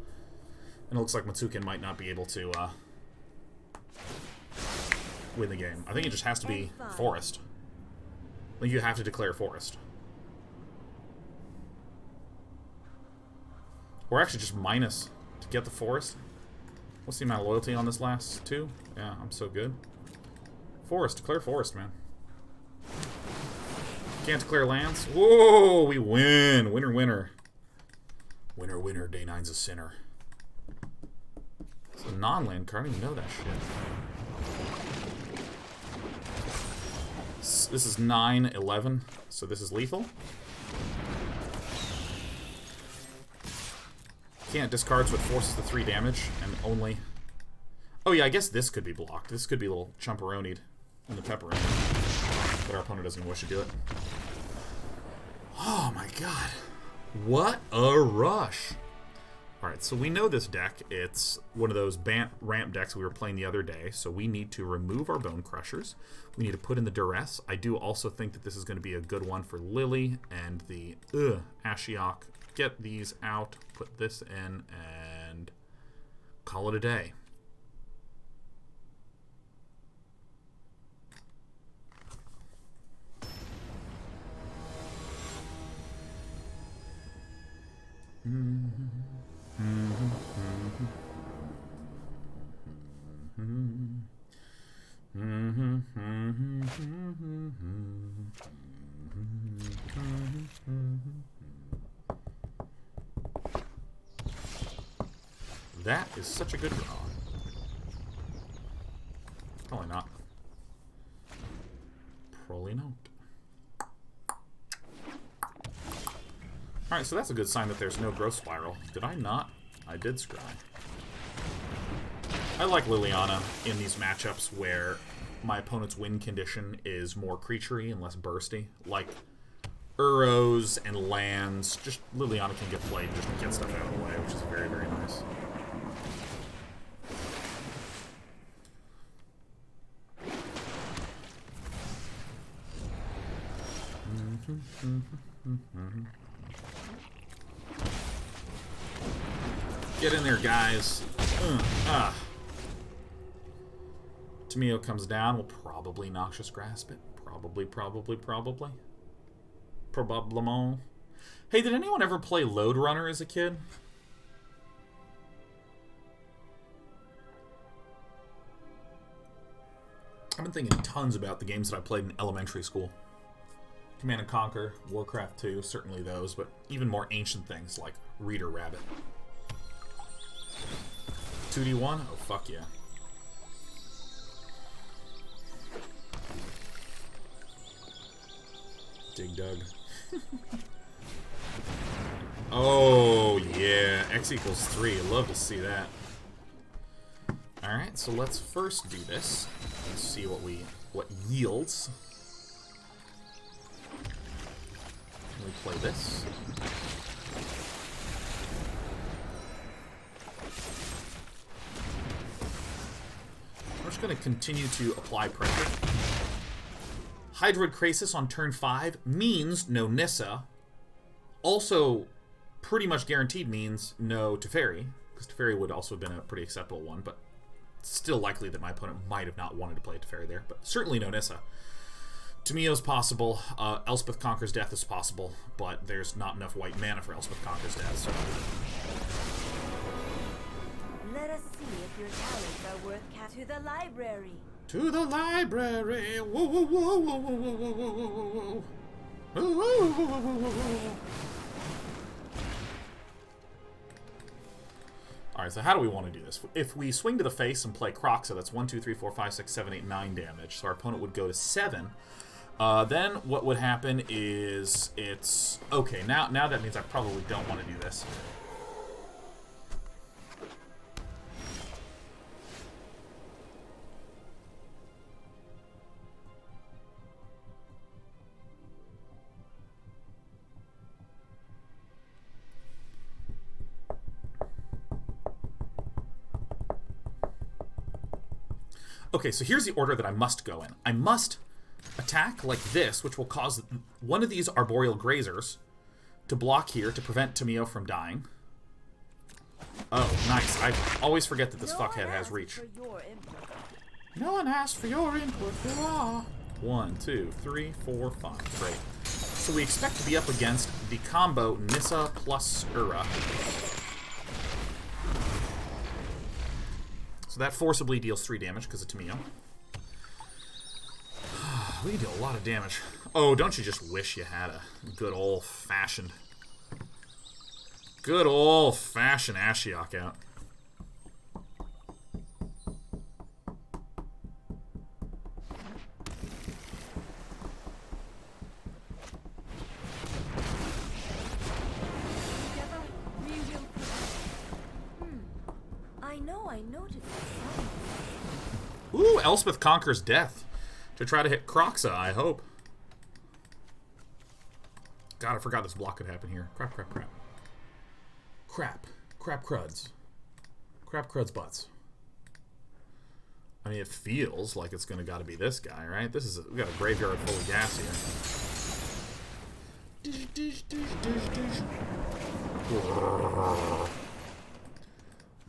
And it looks like Matsukin might not be able to win the game. I think it just has to be Forest. I think you have to declare Forest. Or actually just minus to get the Forest. What's the amount of loyalty on this last 2? Yeah, I'm so good. Forest. Declare Forest, man. Can't declare lands. Whoa, we win. Winner, winner. Winner, winner. Day 9's a sinner. It's a non-land card. I didn't even know that shit. This is 9, 11, so this is lethal. Can't discard, so it forces the 3 damage, and only... Oh yeah, I guess this could be blocked. This could be a little chumperonied in the pepperoni. But our opponent doesn't wish to do it. Oh my god. What a rush. Alright, so we know this deck. It's one of those ramp decks we were playing the other day, so we need to remove our Bonecrushers. We need to put in the Duress. I do also think that this is going to be a good one for Lily and the Ashiok. Get these out, put this in, and call it a day. That is such a good draw. Probably not. Probably not. Alright, so that's a good sign that there's no growth spiral. Did I not? I did scry. I like Liliana in these matchups where my opponent's win condition is more creaturey and less bursty. Like Uros and lands. Just Liliana can get played, just get stuff out of the way, which is very, very nice. Get in there, guys. Tamio comes down. We'll probably Noxious Grasp it. Probably. Hey, did anyone ever play Load Runner as a kid? I've been thinking tons about the games that I played in elementary school. Command & Conquer, Warcraft 2, certainly those, but even more ancient things like Reader Rabbit. 2D1? Oh, fuck yeah. Dig Dug. Oh, yeah. X equals 3. I'd love to see that. Alright, so let's first do this. Let's see what yields. We play this. We're just going to continue to apply pressure. Hydroid Krasis on turn 5 means no Nissa. Also, pretty much guaranteed means no Teferi, because Teferi would also have been a pretty acceptable one, but still likely that my opponent might have not wanted to play Teferi there, but certainly no Nissa. Tamio's possible. Elspeth Conquers Death is possible, but there's not enough white mana for Elspeth Conquers Death, so... Let us see if your talents are worth to the library. To the library! Whoa, whoa, whoa, whoa, whoa, whoa, whoa, whoa, whoa, whoa, whoa. Alright, so how do we want to do this? If we swing to the face and play Kroxa, that's 1, 2, 3, 4, 5, 6, 7, 8, 9 damage. So our opponent would go to 7. Then what would happen is it's... Okay, now that means I probably don't want to do this. Okay, so here's the order that I must go in. I must attack like this, which will cause one of these Arboreal Grazers to block here to prevent Tamio from dying. Oh, nice. I always forget that this fuckhead has reach. No one asked for your input. Hurrah! 1, 2, 3, 4, 5. Great. So we expect to be up against the combo Nissa plus Ura. So that forcibly deals 3 damage because of Tamio. We can do a lot of damage. Oh, don't you just wish you had a good old-fashioned Ashiok out. I noticed some. Ooh, Elspeth conquers death. To try to hit Kroxa, I hope. God, I forgot this block could happen here. Crap, crap, crap. Crap. Crap cruds. Crap cruds butts. I mean, it feels like it's gonna gotta be this guy, right? This is we got a graveyard full of gas here.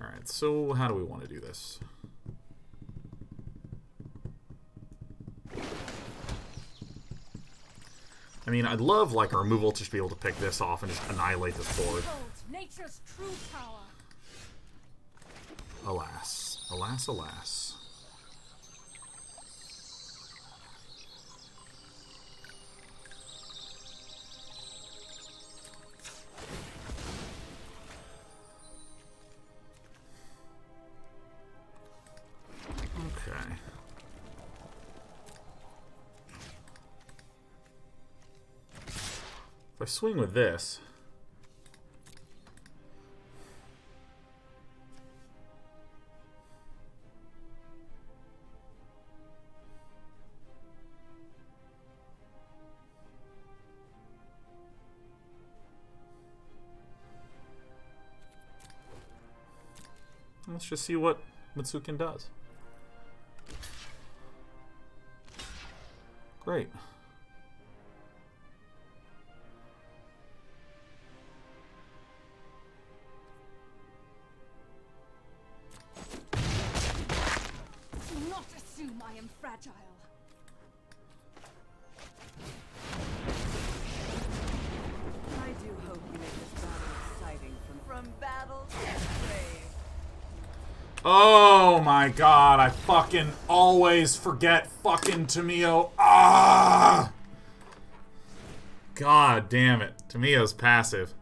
Alright, so how do we want to do this? I mean, I'd love, like, a removal to just be able to pick this off and just annihilate this board. Nature's true power. Alas. Alas, alas. Okay. If I swing with this... Let's just see what Mitsukin does. Great. Do not assume I am fragile. I do hope you make this battle exciting from battle to grave. Oh my god, I fucking always forget fucking Tamio. Ah! God damn it. Tamio's passive.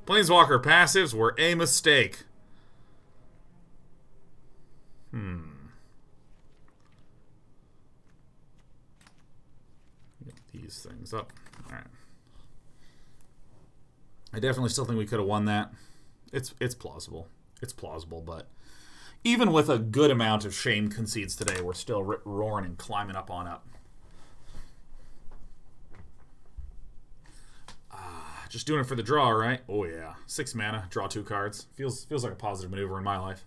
Planeswalker passives were a mistake. Get these things up. Alright. I definitely still think we could have won that. It's plausible. It's plausible, but... Even with a good amount of shame concedes today, we're still roaring and climbing up on up. Just doing it for the draw, right? Oh yeah. 6 mana, draw 2 cards. Feels like a positive maneuver in my life.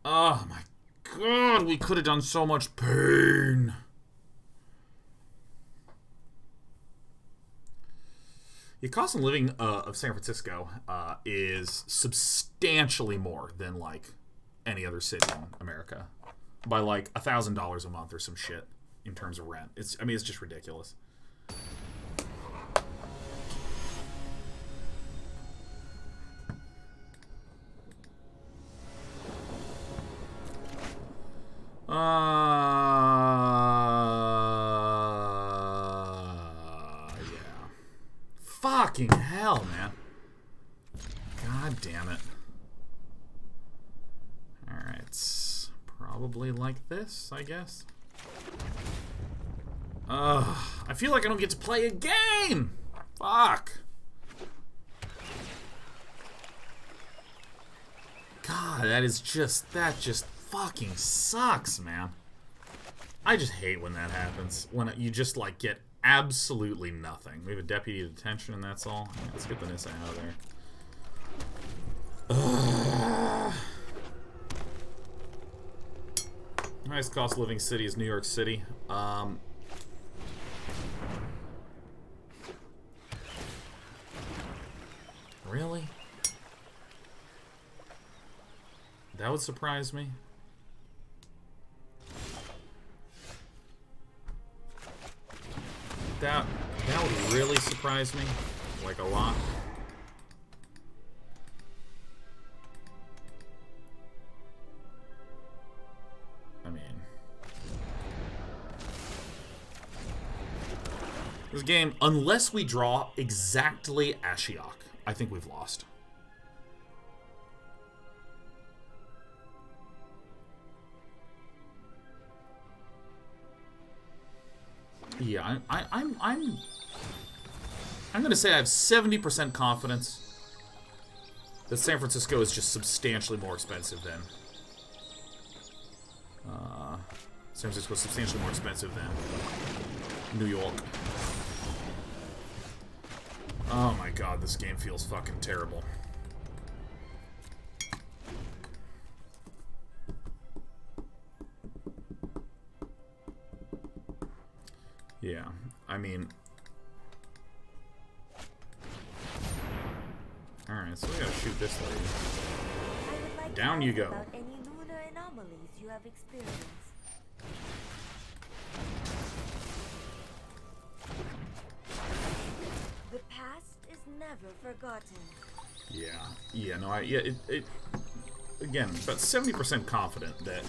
Oh my god, we could have done so much pain. The cost of living of San Francisco is substantially more than, like, any other city in America by like $1,000 a month or some shit in terms of rent. I mean, it's just ridiculous. Yeah. Fucking hell, man. God damn it. Alright. Probably like this, I guess. I feel like I don't get to play a game! Fuck! God, that just fucking sucks, man. I just hate when that happens. When you just, like, get absolutely nothing. We have a deputy detention and that's all. Yeah, let's get the Nissa out of there. Highest cost of living city is New York City. Really? That would surprise me. That would really surprise me, like a lot. I mean, this game, unless we draw exactly Ashiok, I think we've lost. Yeah, I'm gonna say I have 70% confidence that San Francisco is just substantially more expensive than San Francisco is substantially more expensive than New York. Oh my god, this game feels fucking terrible. Yeah, I mean... Alright, so we gotta shoot this lady. I would like Down to you ask go. about any lunar anomalies you have experienced. The past is never forgotten. Yeah, no, it again, about 70% confident that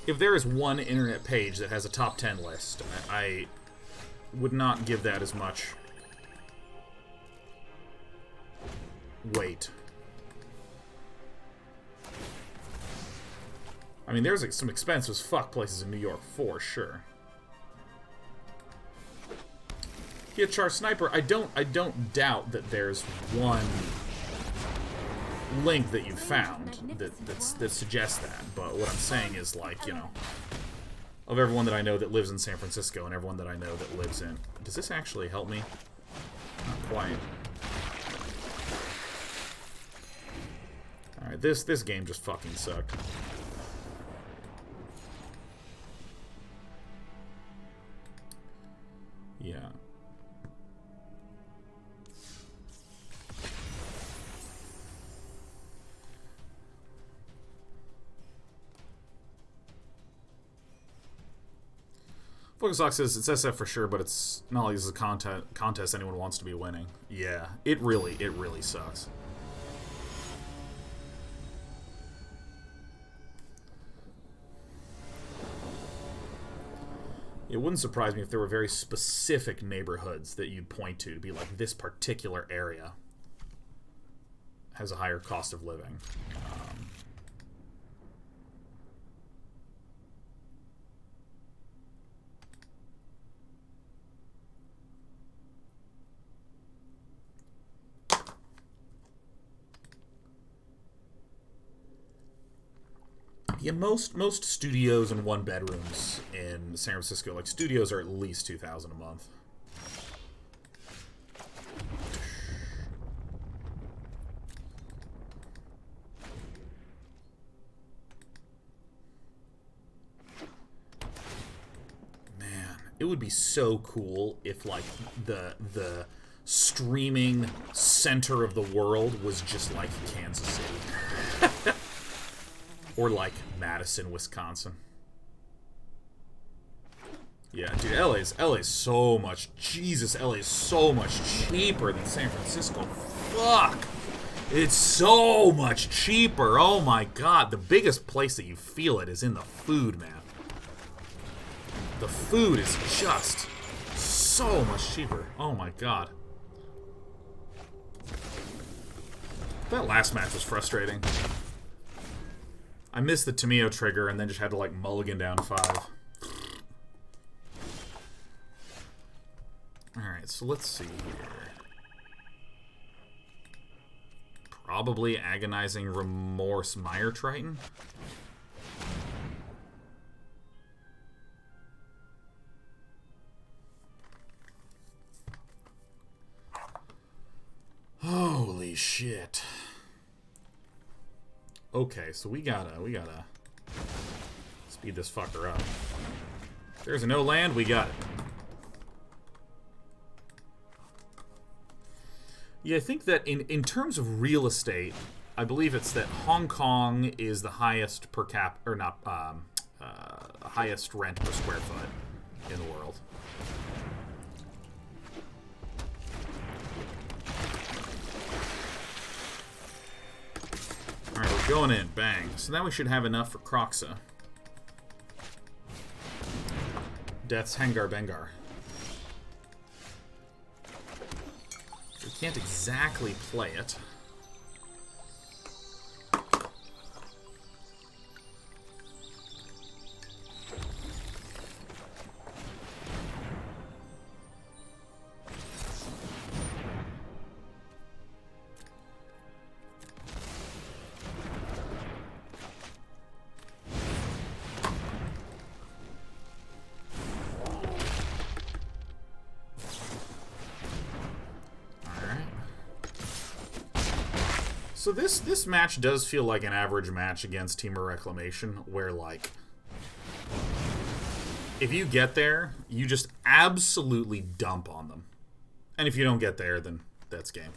if there is one internet page that has a top 10 list, I would not give that as much weight. I mean, there's some expensive as fuck places in New York for sure. Yeah, Char Sniper, I don't doubt that there's one link that you found that suggests that, but what I'm saying is, like, you know, of everyone that I know that lives in San Francisco and everyone that I know that lives in... Does this actually help me? Not quite. Alright, this game just fucking sucked. Yeah. Focus says it's SF for sure, but it's not like this is a contest anyone wants to be winning. Yeah, it really sucks. It wouldn't surprise me if there were very specific neighborhoods that you'd point to be like, this particular area has a higher cost of living. Yeah, most studios and one bedrooms in San Francisco, like, studios are at least $2,000 a month. Man, it would be so cool if, like, the streaming center of the world was just like Kansas City. Or like Madison, Wisconsin. Yeah, dude, LA's so much... Jesus, LA's so much cheaper than San Francisco. Fuck! It's so much cheaper. Oh my god. The biggest place that you feel it is in the food, man. The food is just so much cheaper. Oh my god. That last match was frustrating. I missed the Tameo trigger and then just had to, like, mulligan down 5. Alright, so let's see here. Probably Agonizing Remorse Mire Triton. Holy shit. Okay, so we gotta speed this fucker up. If there's a no land, we got it. Yeah, I think that in terms of real estate, I believe it's that Hong Kong is the highest per cap, or not, highest rent per square foot in the world. Alright, we're going in. Bang. So now we should have enough for Kroxa. Death's Hengar Bengar. We can't exactly play it. So this match does feel like an average match against Team of Reclamation, where, like, if you get there, you just absolutely dump on them. And if you don't get there, then that's game.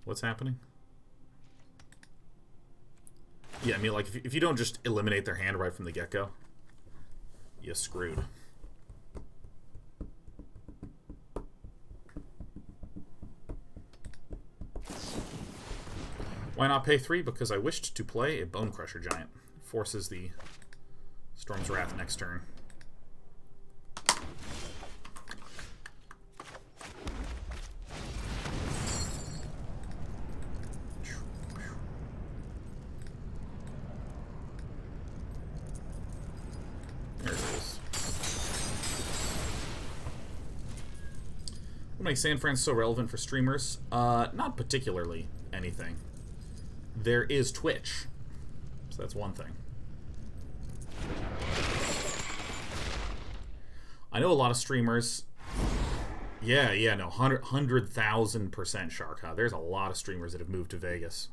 What's happening? Yeah, I mean, like, if you don't just eliminate their hand right from the get-go, you're screwed. Why not pay 3? Because I wished to play a Bonecrusher Giant. Forces the Storm's Wrath next turn. There it is. What makes San Fran so relevant for streamers? Not particularly anything. There is Twitch, so that's one thing. I know a lot of streamers. Yeah, no, 100,000% Shark. Huh? There's a lot of streamers that have moved to Vegas.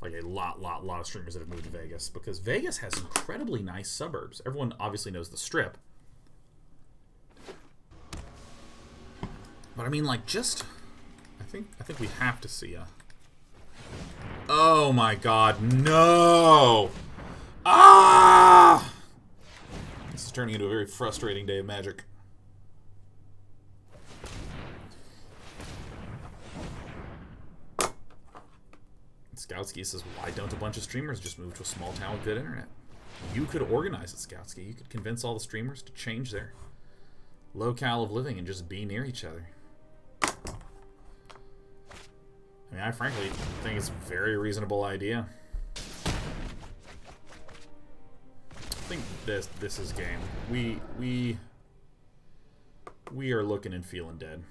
Like a lot of streamers that have moved to Vegas because Vegas has incredibly nice suburbs. Everyone obviously knows the Strip, but I mean, like, just I think we have to see a. Oh my god, no! Ah! This is turning into a very frustrating day of Magic. Scoutsky says, why don't a bunch of streamers just move to a small town with good internet? You could organize it, Scoutsky. You could convince all the streamers to change their locale of living and just be near each other. I mean, I frankly think it's a very reasonable idea. I think this is game. We are looking and feeling dead.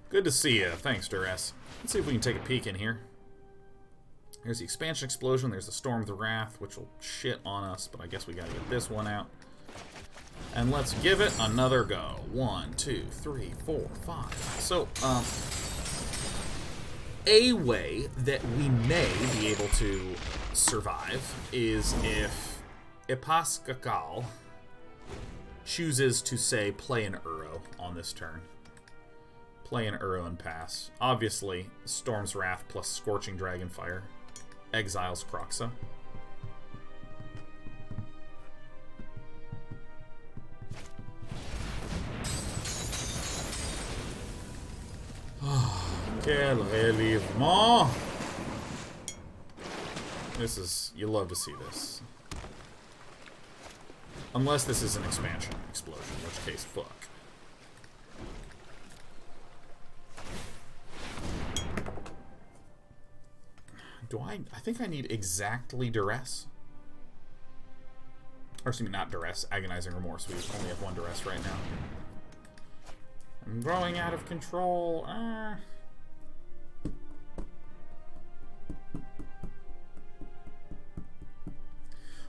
Good to see you. Thanks, Duress. Let's see if we can take a peek in here. There's the Expansion Explosion. There's the Storm of the Wrath, which will shit on us, but I guess we gotta get this one out. And let's give it another go. 1, 2, 3, 4, 5. So, a way that we may be able to survive is if Ipaskakal chooses to, say, play an Uro on this turn. Play an Uro and pass. Obviously, Storm's Wrath plus Scorching Dragonfire exiles Kroxa. Quel relèvement! This is... you love to see this. Unless this is an expansion explosion, in which case, fuck. Do I think I need exactly Duress? Or excuse me, not Duress, Agonizing Remorse. We only have one Duress right now. I'm growing out of control.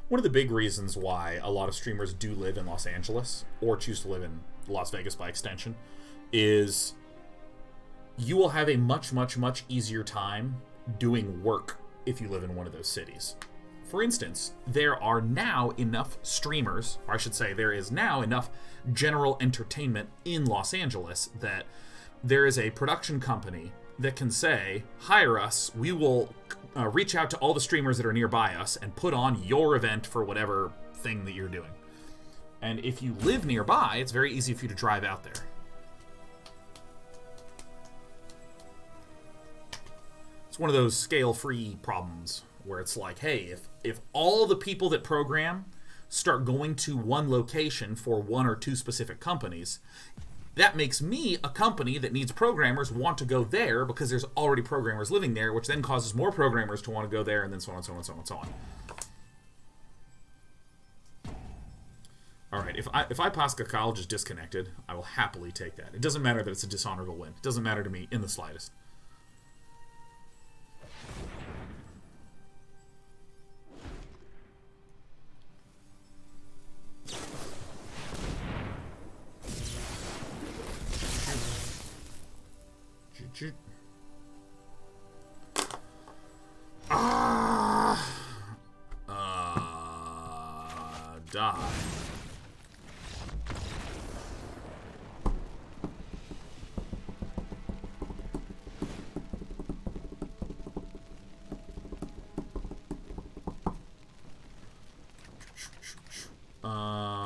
One of the big reasons why a lot of streamers do live in Los Angeles, or choose to live in Las Vegas by extension, is you will have a much easier time doing work if you live in one of those cities. For instance, there are now enough streamers, or I should say there is now enough general entertainment in Los Angeles that there is a production company that can say, hire us, we will reach out to all the streamers that are nearby us and put on your event for whatever thing that you're doing. And if you live nearby, it's very easy for you to drive out there. It's one of those scale-free problems where it's like, hey, if all the people that program start going to one location for one or two specific companies, that makes me a company that needs programmers want to go there because there's already programmers living there, which then causes more programmers to want to go there, and then so on and so on and so on and so on. Alright, if I pass Kakal just disconnected, I will happily take that. It doesn't matter that it's a dishonorable win. It doesn't matter to me in the slightest. Die.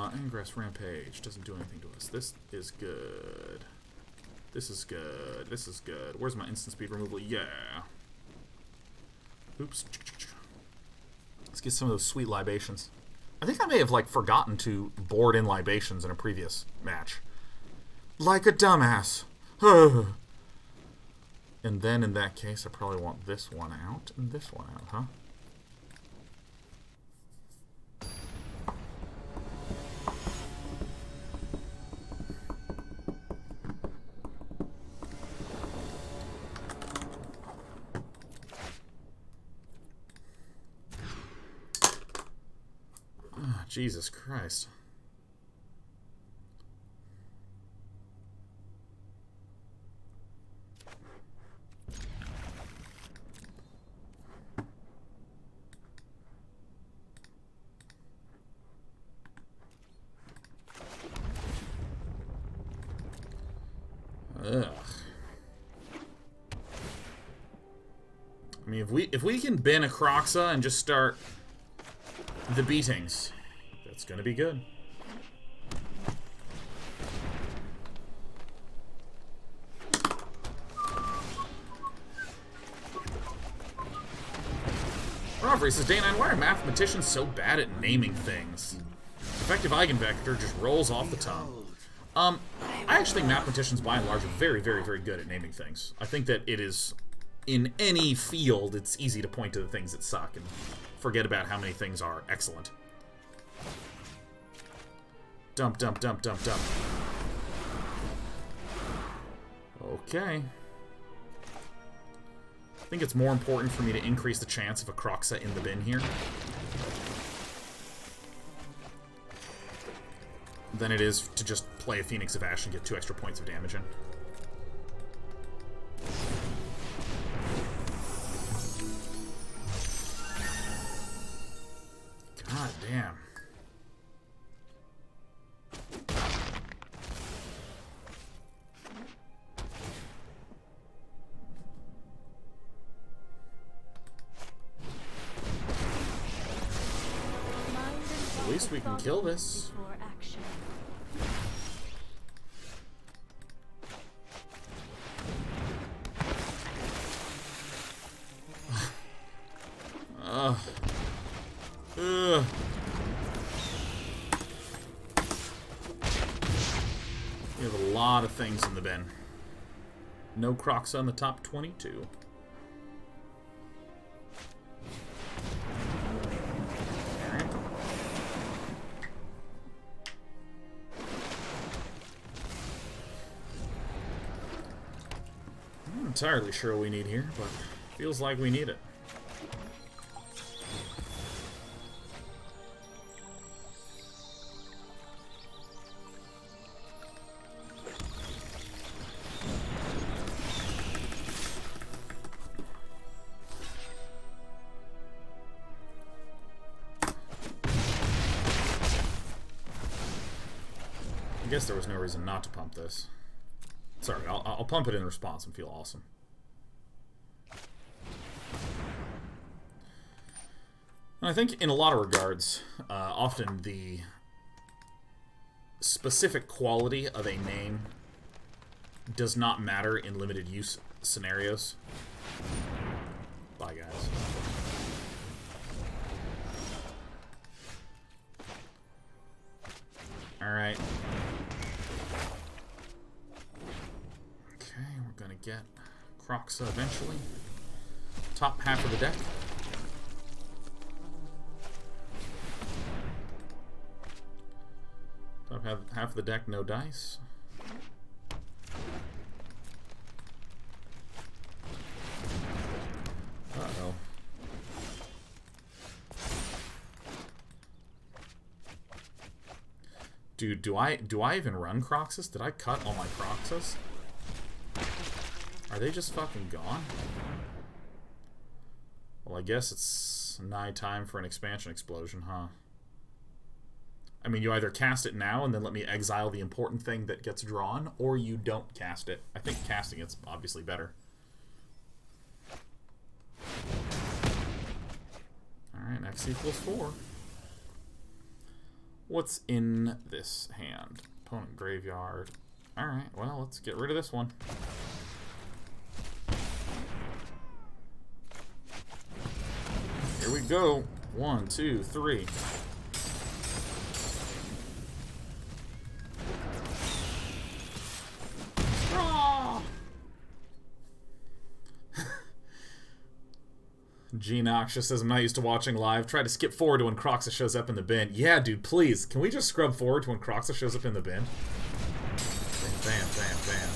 Angrath Rampage doesn't do anything to us. This is good. This is good. This is good. Where's my instant speed removal? Yeah. Oops. Let's get some of those sweet libations. I think I may have, like, forgotten to board in libations in a previous match. Like a dumbass. And then, in that case, I probably want this one out and this one out, huh? Jesus Christ. Ugh. I mean, if we can bin a Kroxa and just start the beatings, it's gonna be good. Robbery says, Day 9, why are mathematicians so bad at naming things? Effective eigenvector just rolls off the tongue. I actually think mathematicians, by and large, are very, very, very good at naming things. I think that it is, in any field, it's easy to point to the things that suck and forget about how many things are excellent. Dump, dump, dump, dump, dump. Okay. I think it's more important for me to increase the chance of a Kroxa in the bin here than it is to just play a Phoenix of Ash and get 2 extra points of damage in. God damn. At least we can kill this. We have a lot of things in the bin. No Kroxa on the top 22. I'm not entirely sure what we need here, but feels like we need it. I guess there was no reason not to pump this. Sorry, I'll pump it in response and feel awesome. And I think in a lot of regards, often the specific quality of a name does not matter in limited use scenarios. Bye, guys. Alright. Okay, we're gonna get Kroxa eventually. Top half of the deck. Top half of the deck, no dice. Uh-oh. Dude, do I even run Kroxas? Did I cut all my Kroxas? Are they just fucking gone? Well, I guess it's nigh time for an expansion explosion, huh? I mean, you either cast it now and then let me exile the important thing that gets drawn, or you don't cast it. I think casting it's obviously better. Alright, X equals 4. What's in this hand? Opponent graveyard. Alright, well, let's get rid of this one. Here we go. 1, 2, 3. G Noxious says, I'm not used to watching live. Try to skip forward to when Kroxa shows up in the bin. Yeah, dude, please. Can we just scrub forward to when Kroxa shows up in the bin? Bam, bam, bam.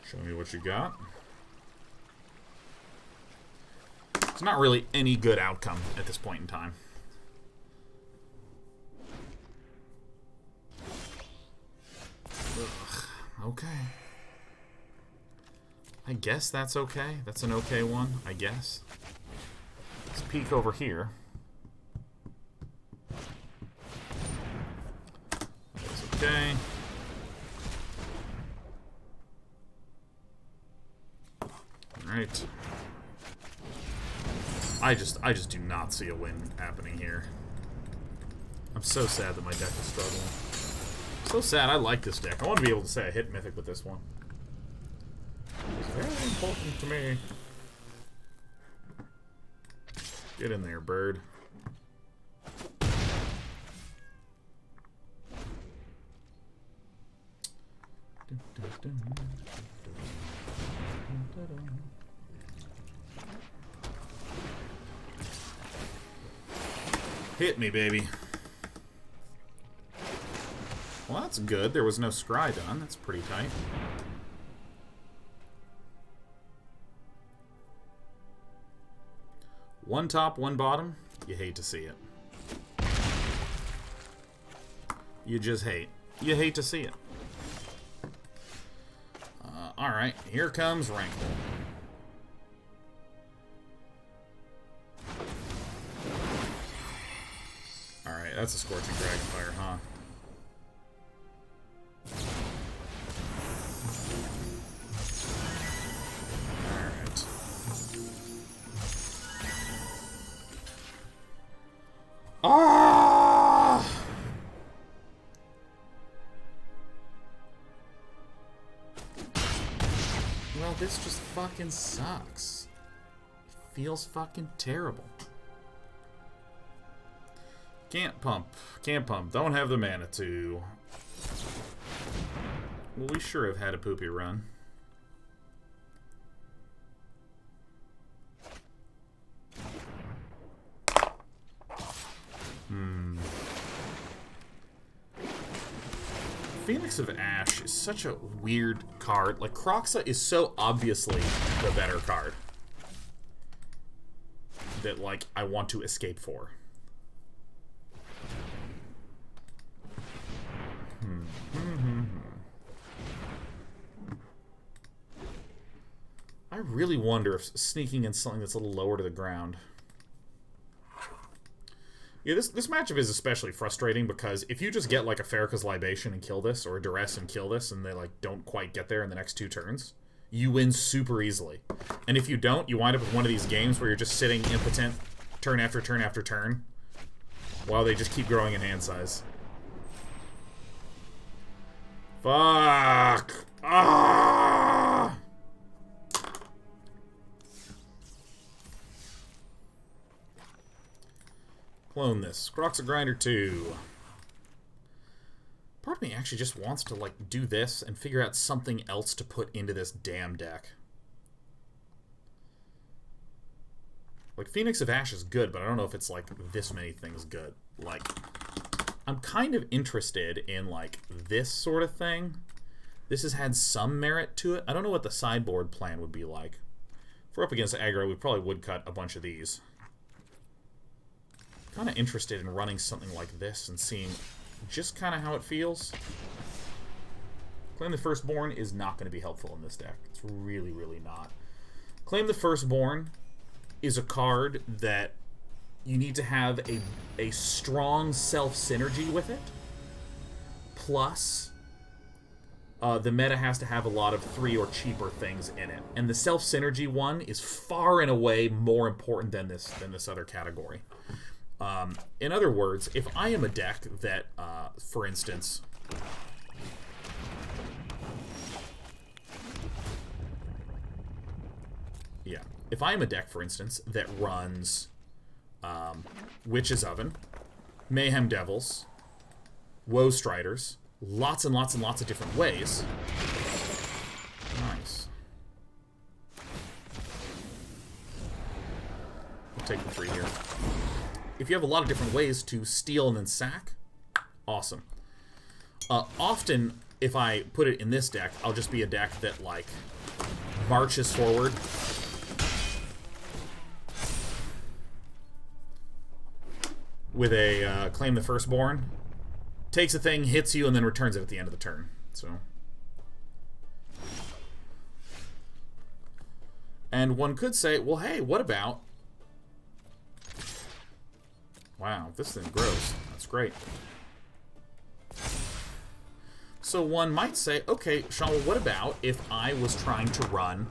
Show me what you got. It's not really any good outcome at this point in time. Ugh, okay. I guess that's okay. That's an okay one, I guess. Let's peek over here. That's okay. Alright. I just do not see a win happening here. I'm so sad that my deck is struggling. So sad, I like this deck. I want to be able to say I hit Mythic with this one. It's very important to me. Get in there, bird. Hit me, baby. Well, that's good. There was no scry done. That's pretty tight. One top, one bottom. You hate to see it. You just hate. You hate to see it. Alright, here comes Rankle. Alright, that's a Scorching Dragonfire, huh? Alright. Ah! Well, this just fucking sucks. It feels fucking terrible. Can't pump. Can't pump. Don't have the mana to. Well, we sure have had a poopy run. Phoenix of Ash is such a weird card. Like, Kroxa is so obviously the better card that, like, I want to escape for. I really wonder if sneaking in something that's a little lower to the ground. Yeah, this matchup is especially frustrating because if you just get like a Pharika's Libation and kill this, or a Duress and kill this, and they like don't quite get there in the next 2 turns, you win super easily. And if you don't, you wind up with one of these games where you're just sitting impotent turn after turn after turn while they just keep growing in hand size. Fuck! Ah! Clone this. Kroxa Grinder 2. Part of me actually just wants to, like, do this and figure out something else to put into this damn deck. Like, Phoenix of Ash is good, but I don't know if it's, like, this many things good. Like, I'm kind of interested in, like, this sort of thing. This has had some merit to it. I don't know what the sideboard plan would be like. If we're up against aggro, we probably would cut a bunch of these. Kind of interested in running something like this and seeing just kind of how it feels. Claim the Firstborn is not going to be helpful in this deck. It's really, really not. Claim the Firstborn is a card that you need to have a strong self-synergy with it. Plus, the meta has to have a lot of 3 or cheaper things in it. And the self-synergy one is far and away more important than this other category. In other words, if I am a deck that, for instance... Yeah. If I am a deck, for instance, that runs Witch's Oven, Mayhem Devils, Woe Striders, lots and lots and lots of different ways. Nice. We'll take the 3 here. If you have a lot of different ways to steal and then sack, awesome. Often, if I put it in this deck, I'll just be a deck that, like, marches forward. With a Claim the Firstborn. Takes a thing, hits you, and then returns it at the end of the turn. So. And one could say, well, hey, what about... Wow, this thing grows. That's great. So one might say, okay, Sean, well, what about if I was trying to run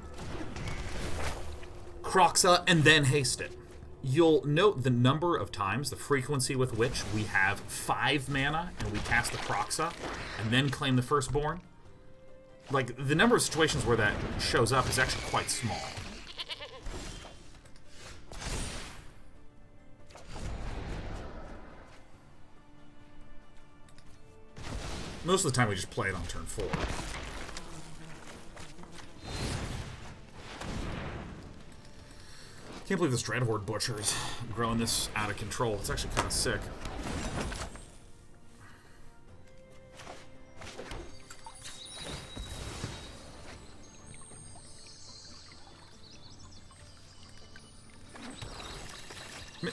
Kroxa and then haste it? You'll note the number of times, the frequency with which we have 5 mana and we cast the Kroxa and then claim the Firstborn. Like, the number of situations where that shows up is actually quite small. Most of the time we just play it on turn 4. Can't believe this Dreadhorde Butcher is growing this out of control. It's actually kind of sick.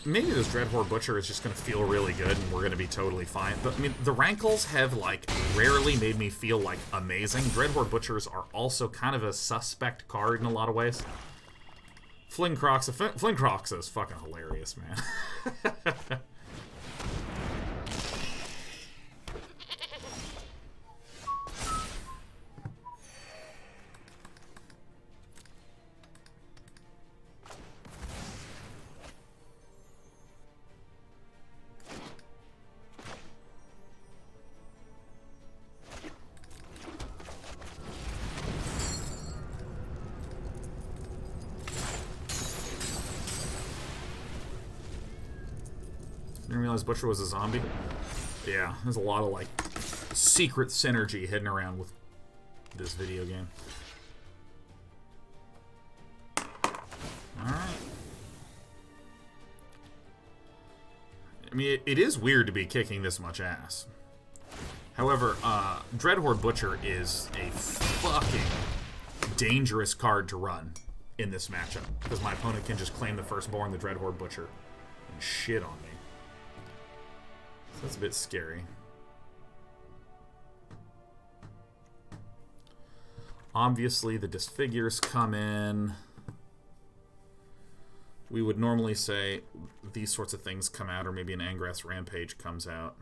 Maybe this Dreadhorde Butcher is just going to feel really good and we're going to be totally fine. But, I mean, the Rankles have, like, rarely made me feel, like, amazing. Dreadhorde Butchers are also kind of a suspect card in a lot of ways. Fling Kroxa is fucking hilarious, man. Didn't realize Butcher was a zombie. Yeah, there's a lot of, like, secret synergy hidden around with this video game. Alright. I mean, it is weird to be kicking this much ass. However, Dreadhorde Butcher is a fucking dangerous card to run in this matchup. Because my opponent can just claim the Firstborn, the Dreadhorde Butcher, and shit on me. So that's a bit scary. Obviously, the Disfigures come in. We would normally say these sorts of things come out, or maybe an Angrath's Rampage comes out.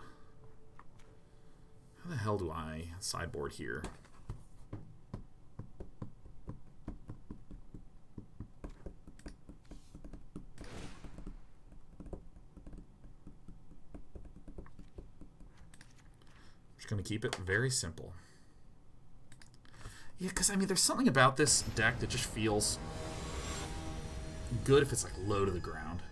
How the hell do I sideboard here? Going to keep it very simple. Yeah, because, I mean, there's something about this deck that just feels good if it's, like, low to the ground.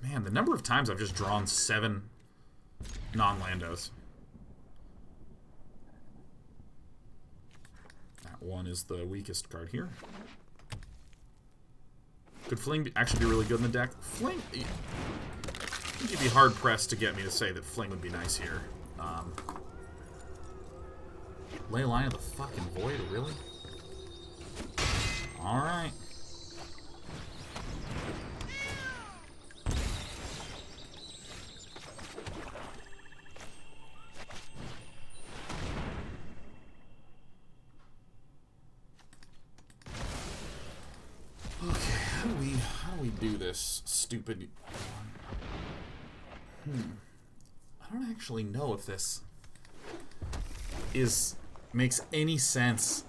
Man, the number of times I've just drawn 7 non-landos. That one is the weakest card here. Could Fling actually be really good in the deck? Fling... You'd be hard-pressed to get me to say that Fling would be nice here. Leyline of the fucking Void, really? Alright. Okay, how do we do this stupid... I don't actually know if this makes any sense.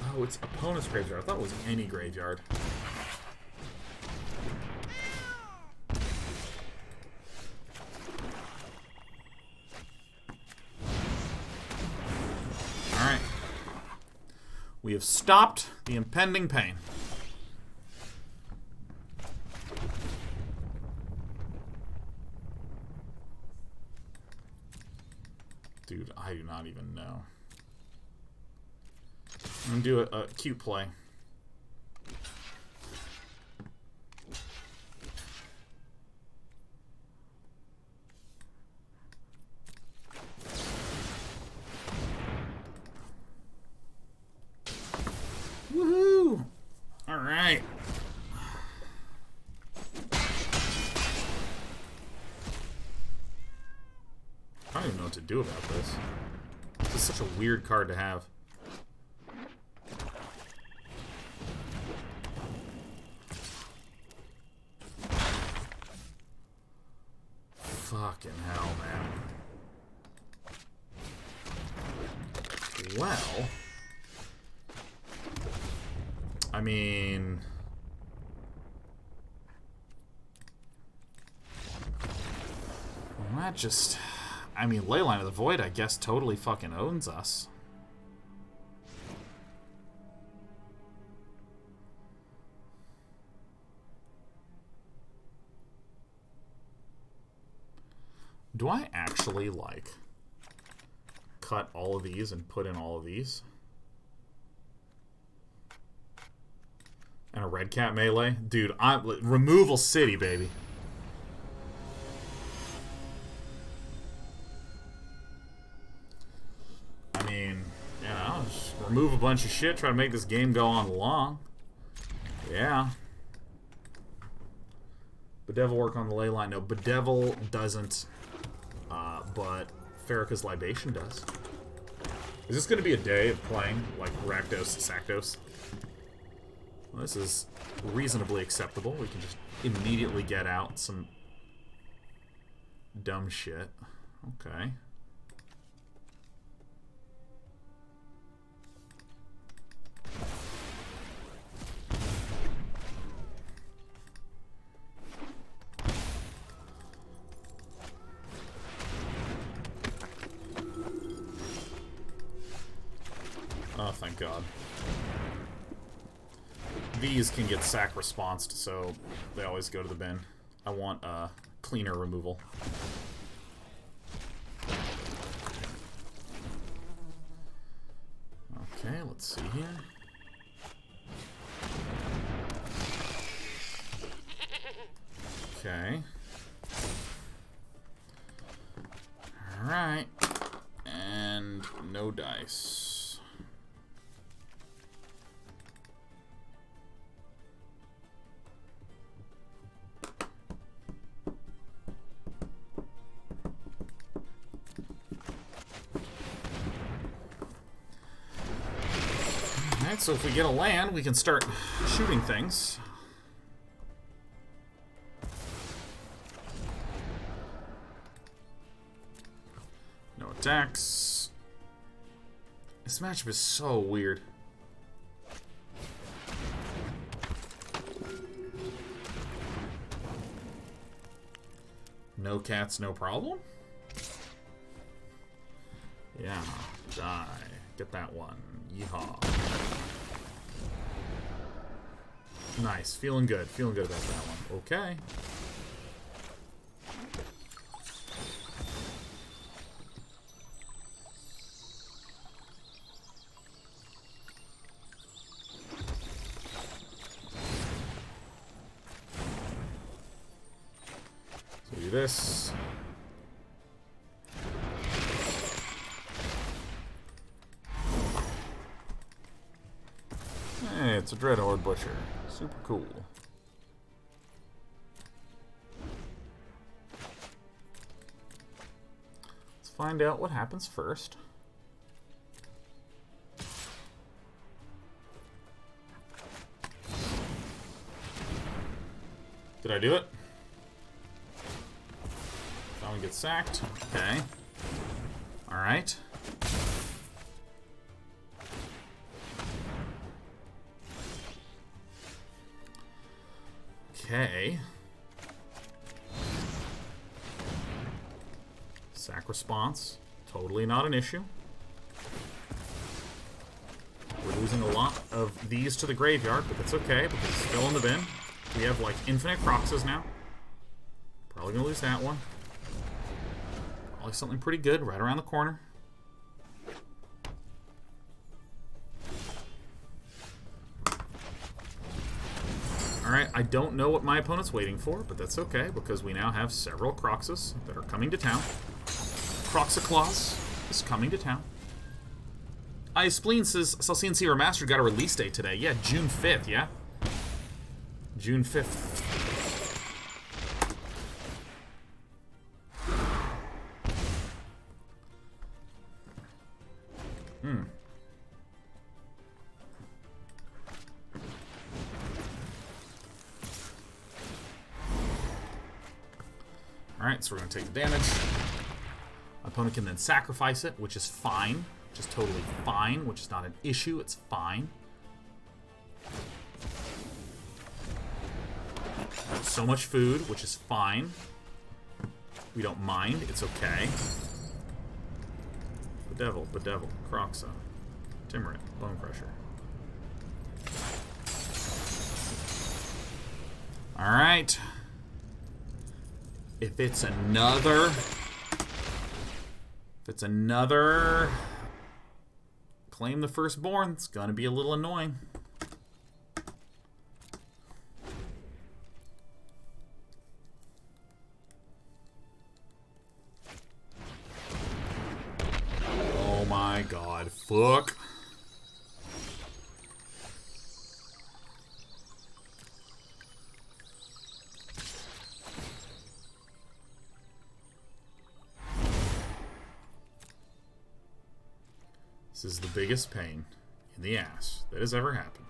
Oh, it's opponent's graveyard. I thought it was any graveyard. Alright. We have stopped the impending pain. Dude, I do not even know. I'm gonna do a cute play. Woohoo! Alright. I don't even know what to do about this. This is such a weird card to have. Fucking hell, man. Well... I mean... That just... I mean, Leyline of the Void, I guess, totally fucking owns us. Do I actually, like, cut all of these and put in all of these? And a red cat melee? Dude, removal city, baby. I mean, yeah, I'll just remove a bunch of shit, try to make this game go on long. Yeah. Bedevil work on the ley line. No, Bedevil doesn't, but Pharika's Libation does. Is this going to be a day of playing, like, Rakdos, Sakdos? Well, this is reasonably acceptable. We can just immediately get out some dumb shit. Okay. Oh, thank God. These can get sack responsed, so they always go to the bin. I want cleaner removal. Okay, let's see here. Okay. Alright. And no dice. Alright, so if we get a land, we can start shooting things. No attacks. This matchup is so weird. No cats, no problem? Yeah, die. Get that one. Yeehaw. Nice. Feeling good. Feeling good about that one. Okay. this. Hey, it's a Dreadhorde Butcher. Super cool. Let's find out what happens first. Did I do it? That one gets sacked. Okay. Alright. Okay. Sack response. Totally not an issue. We're losing a lot of these to the graveyard, but that's okay because it's still in the bin. We have like infinite Kroxas now. Probably gonna lose that one. Probably something pretty good right around the corner. Alright, I don't know what my opponent's waiting for, but that's okay, because we now have several Kroxas that are coming to town. Kroxa Claus is coming to town. Spleen says, CNC Remastered got a release date today. Yeah, June 5th, yeah? June 5th. Alright, so we're going to take the damage. My opponent can then sacrifice it, which is fine. Which is totally fine, which is not an issue. It's fine. So much food, which is fine. We don't mind. It's okay. Bedevil, Kroxa, Tymaret, Bonecrusher. Alright. If it's another Claim the Firstborn, it's gonna be a little annoying. Oh my god, fuck. This is the biggest pain in the ass that has ever happened.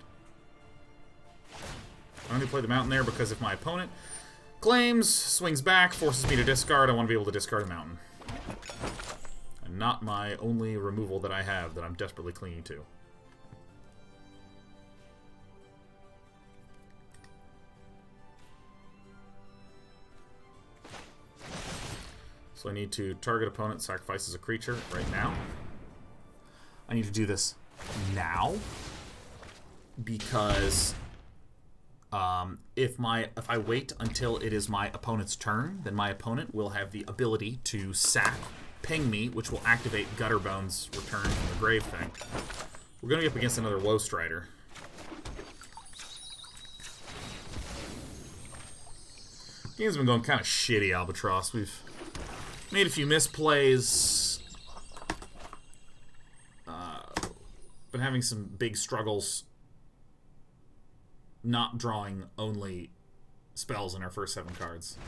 I only play the mountain there because if my opponent claims, swings back, forces me to discard, I want to be able to discard a mountain. And not my only removal that I have that I'm desperately clinging to. So I need to target opponent, sacrifices a creature right now. I need to do this now because if I wait until it is my opponent's turn, then my opponent will have the ability to sack, ping me, which will activate Gutterbone's return from the grave thing. We're going to be up against another Woe Strider. Game's been going kind of shitty, Albatross. We've made a few misplays. Been having some big struggles not drawing only spells in our first 7 cards.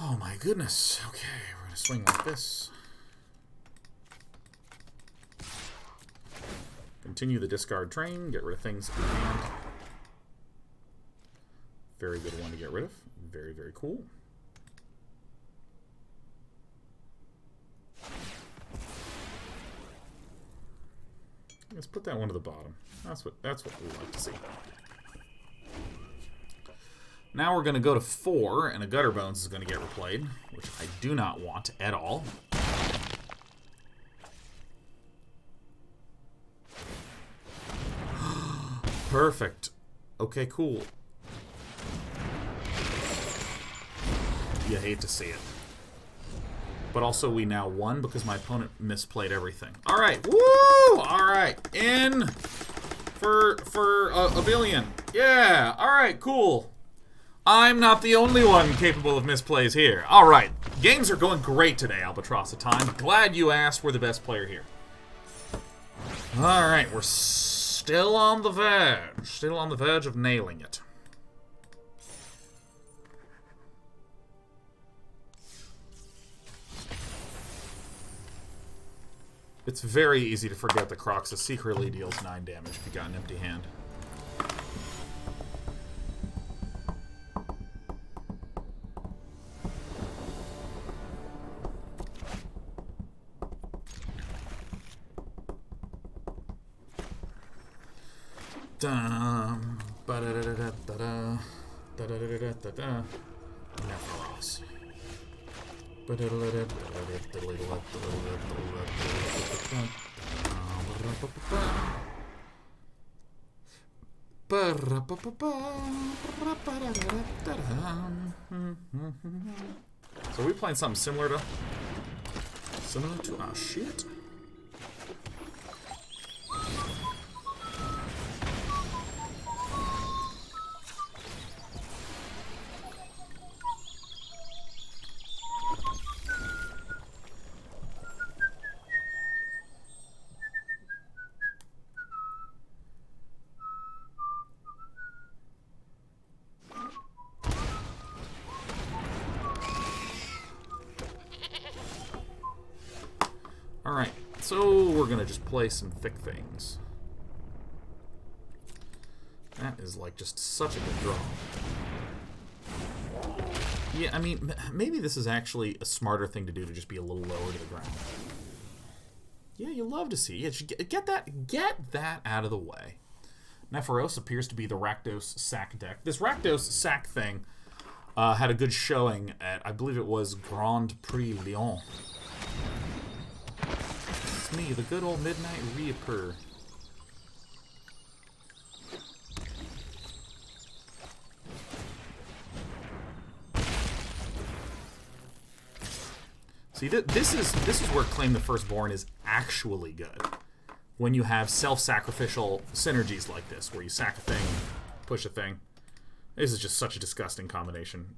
Oh my goodness. Okay, we're going to swing like this. Continue the discard train, get rid of things in hand. Very good one to get rid of. Very, very cool. Let's put that one to the bottom. That's what we like to see. Now we're going to go to 4, and a Gutterbones is going to get replayed, which I do not want at all. Perfect. Okay, cool. You hate to see it. But also we now won because my opponent misplayed everything. Alright, woo! Alright, in for a billion. Yeah, alright, cool. I'm not the only one capable of misplays here. Alright, games are going great today, Albatross-a-Time. Glad you asked. We're the best player here. Alright, we're still on the verge. Still on the verge of nailing it. It's very easy to forget that Kroxa secretly deals 9 damage if you got an empty hand. Nepharos. So are we playing something similar to Ashiok? Alright, so we're gonna just play some thick things. That is like just such a good draw. Yeah, I mean, maybe this is actually a smarter thing to do to just be a little lower to the ground. Yeah, you love to see. Yeah, get that out of the way. Nepharos appears to be the Rakdos sack deck. This Rakdos sack thing had a good showing at, I believe it was Grand Prix Lyon. It's me, the good old Midnight Reaper. See, this is where Claim the Firstborn is actually good. When you have self-sacrificial synergies like this, where you sack a thing, push a thing. This is just such a disgusting combination,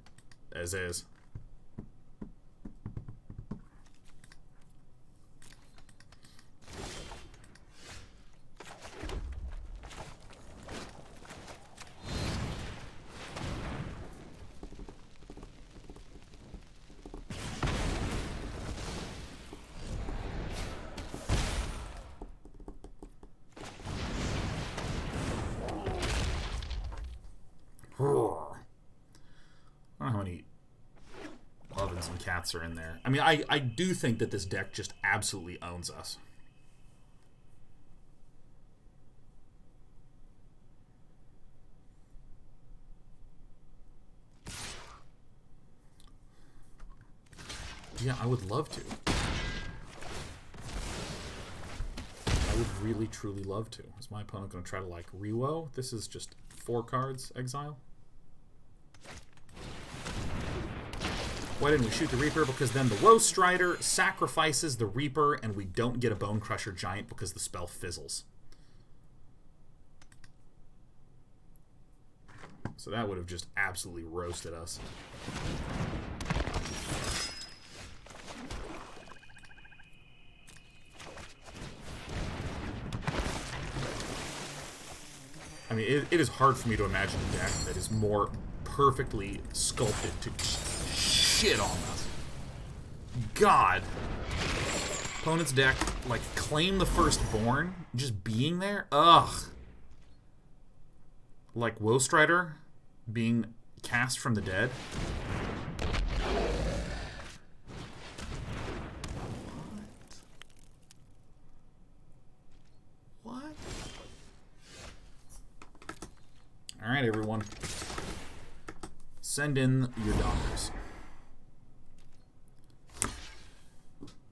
as is. I don't know how many ovens and cats are in there. I mean, I do think that this deck just absolutely owns us. Yeah, I would love to. I would really, truly love to. Is my opponent going to try to, like, rewoe? This is just 4 cards, exile. Why didn't we shoot the Reaper? Because then the Woe Strider sacrifices the Reaper and we don't get a Bonecrusher Giant because the spell fizzles. So that would have just absolutely roasted us. I mean, it is hard for me to imagine a deck that is more perfectly sculpted to shit on us. God. Opponent's deck, like, Claim the Firstborn, just being there? Ugh. Like Woe Strider being cast from the dead. What? Alright, everyone. Send in your dollars.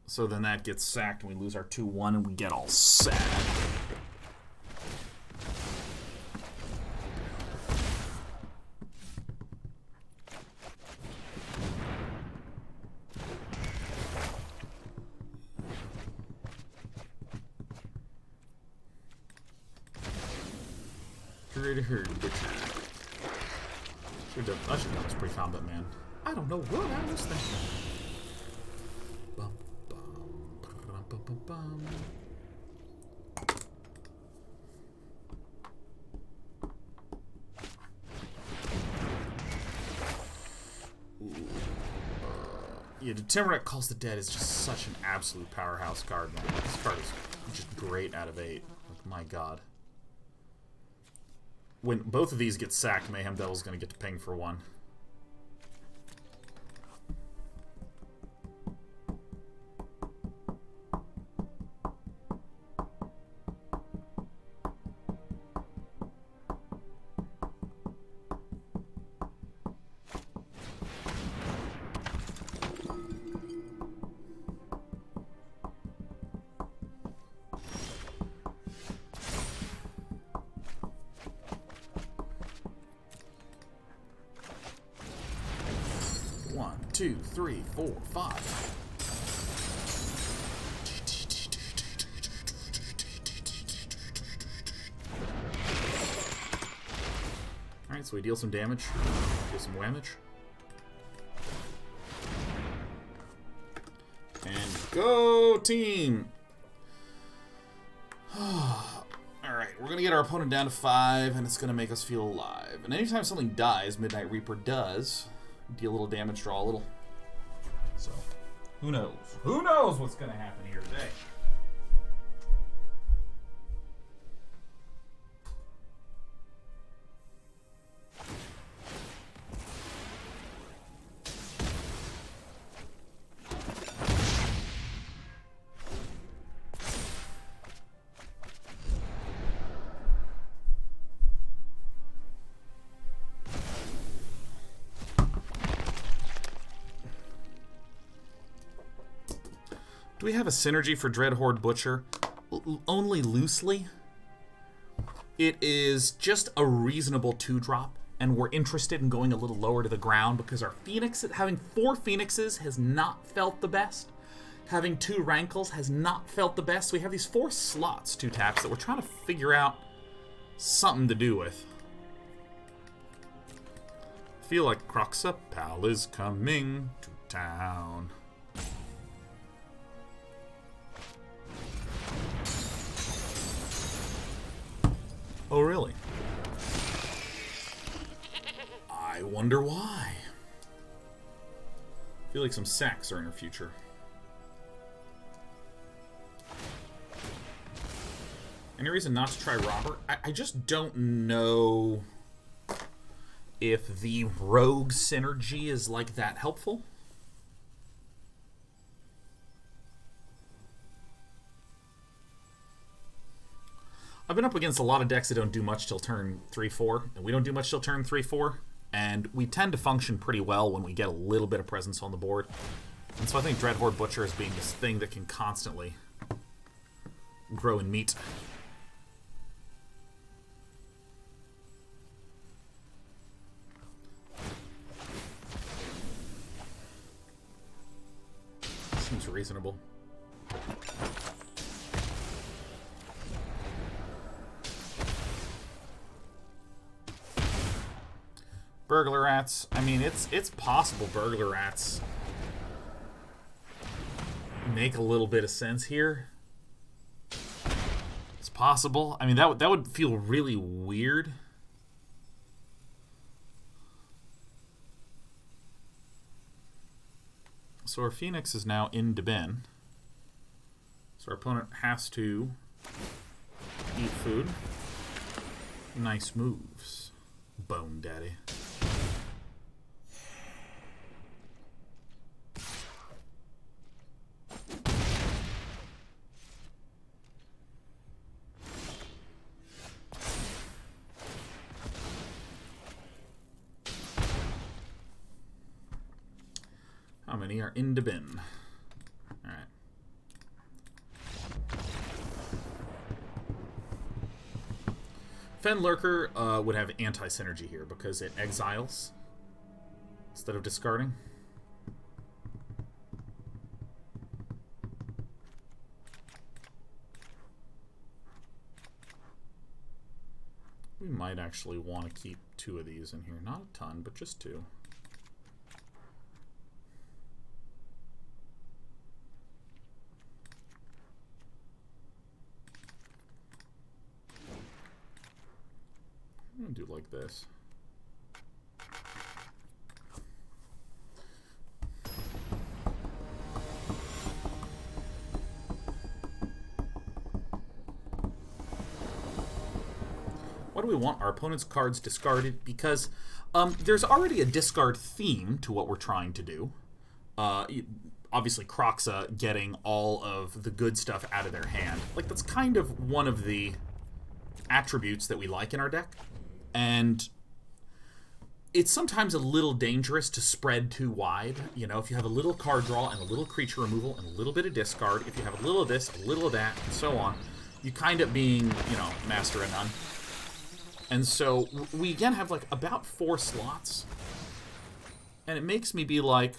So then that gets sacked and we lose our 2-1 and we get all sad. Dreadhorde Butcher. I should have done this pre-combat, man. I don't know what I was thinking. Bum, bum, bum, bum, bum. Yeah, the Tymaret Calls the Dead is just such an absolute powerhouse card, man. This card is just great out of 8. Like, my god. When both of these get sacked, Mayhem Devil's gonna get to ping for 1. One, two, three, four, five. Alright, so we deal some damage, deal some whammage. And go team! Alright, we're gonna get our opponent down to 5, and it's gonna make us feel alive. And anytime something dies, Midnight Reaper does deal a little damage, draw a little. So, who knows? Who knows what's gonna happen here today? Do we have a synergy for Dreadhorde Butcher? Only loosely. It is just a reasonable 2-drop, and we're interested in going a little lower to the ground because our Phoenix, having 4 Phoenixes has not felt the best. Having 2 Rankles has not felt the best. So we have these 4 slots, 2 taps, that we're trying to figure out something to do with. I feel like Kroxa Pal is coming to town. Oh, really? I wonder why. I feel like some sacks are in her future. Any reason not to try Robert? I just don't know if the rogue synergy is like that helpful. I've been up against a lot of decks that don't do much till turn 3-4, and we don't do much till turn 3-4, and we tend to function pretty well when we get a little bit of presence on the board. And so I think Dreadhorde Butcher as being this thing that can constantly grow in meat. Seems reasonable. Burglar Rats. I mean, it's possible Burglar Rats make a little bit of sense here. It's possible. I mean, that would feel really weird. So our Phoenix is now in Deben. So our opponent has to eat food. Nice moves, Bone Daddy. How many are in the bin? Alright. Fen Lurker would have anti-synergy here because it exiles instead of discarding. We might actually want to keep 2 of these in here. Not a ton, but just 2. I'm going to do like this. Why do we want our opponent's cards discarded? Because there's already a discard theme to what we're trying to do. Obviously, Kroxa getting all of the good stuff out of their hand. Like, that's kind of one of the attributes that we like in our deck. And it's sometimes a little dangerous to spread too wide. You know, if you have a little card draw and a little creature removal and a little bit of discard, if you have a little of this, a little of that, and so on, you kind of being, you know, master of none. And so we again have like about 4 slots. And it makes me be like,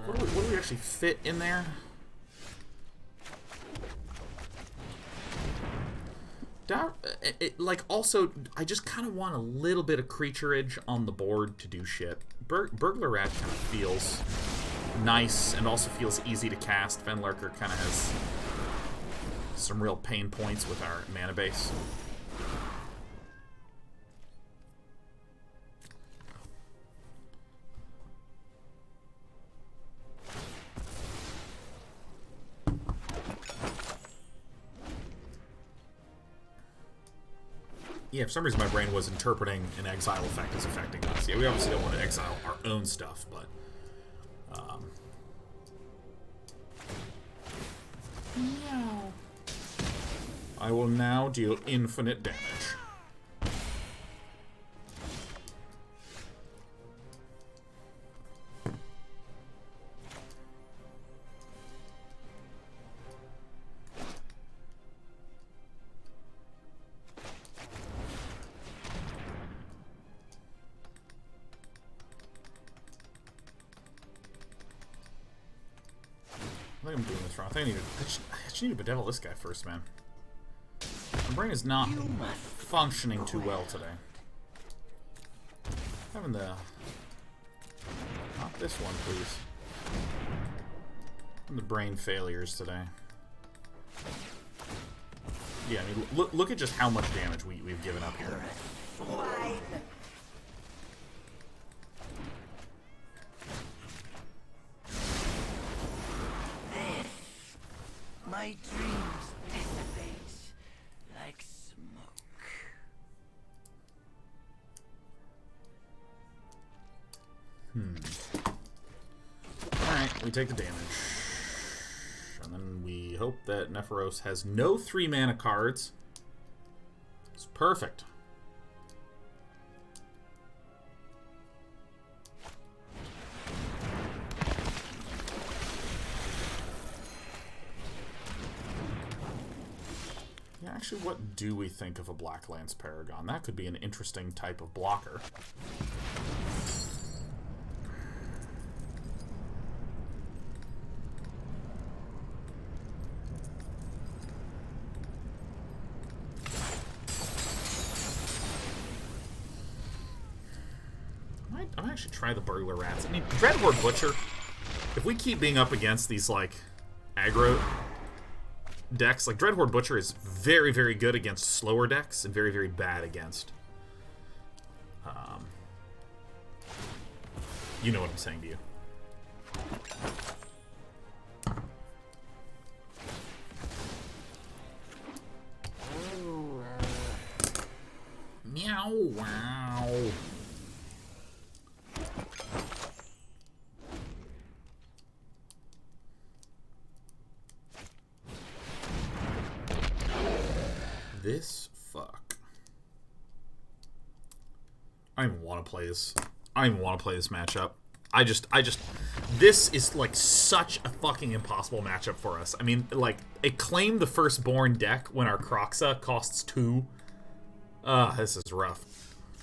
what do we actually fit in there? Like, also, I just kind of want a little bit of creatureage on the board to do shit. Burglar Rat kind of feels nice and also feels easy to cast. Fenlurker kind of has some real pain points with our mana base. Yeah, for some reason my brain was interpreting an exile effect as affecting us. Yeah, we obviously don't want to exile our own stuff, but... No. I will now deal infinite damage. I think I'm doing this wrong. I think I just need to bedevil this guy first, man. My brain is not functioning too well today. Having the... Not this one, please. Having the brain failures today. Yeah, I mean, look at just how much damage we've given up here. My dreams dissipate like smoke. Alright, we take the damage. And then we hope that Nephoros has no 3 mana cards. It's perfect. Actually, what do we think of a Black Lance Paragon? That could be an interesting type of blocker. I might actually try the Burglar Rats. I mean, Dreadhorde Butcher, if we keep being up against these, like, aggro decks, like Dreadhorde Butcher is very, very good against slower decks and very, very bad against you know what I'm saying to you. Meow wow. This fuck. I don't even want to play this. I don't even want to play this matchup. I just this is like such a fucking impossible matchup for us. I mean, like, it claimed the Firstborn deck when our Kroxa costs 2. This is rough.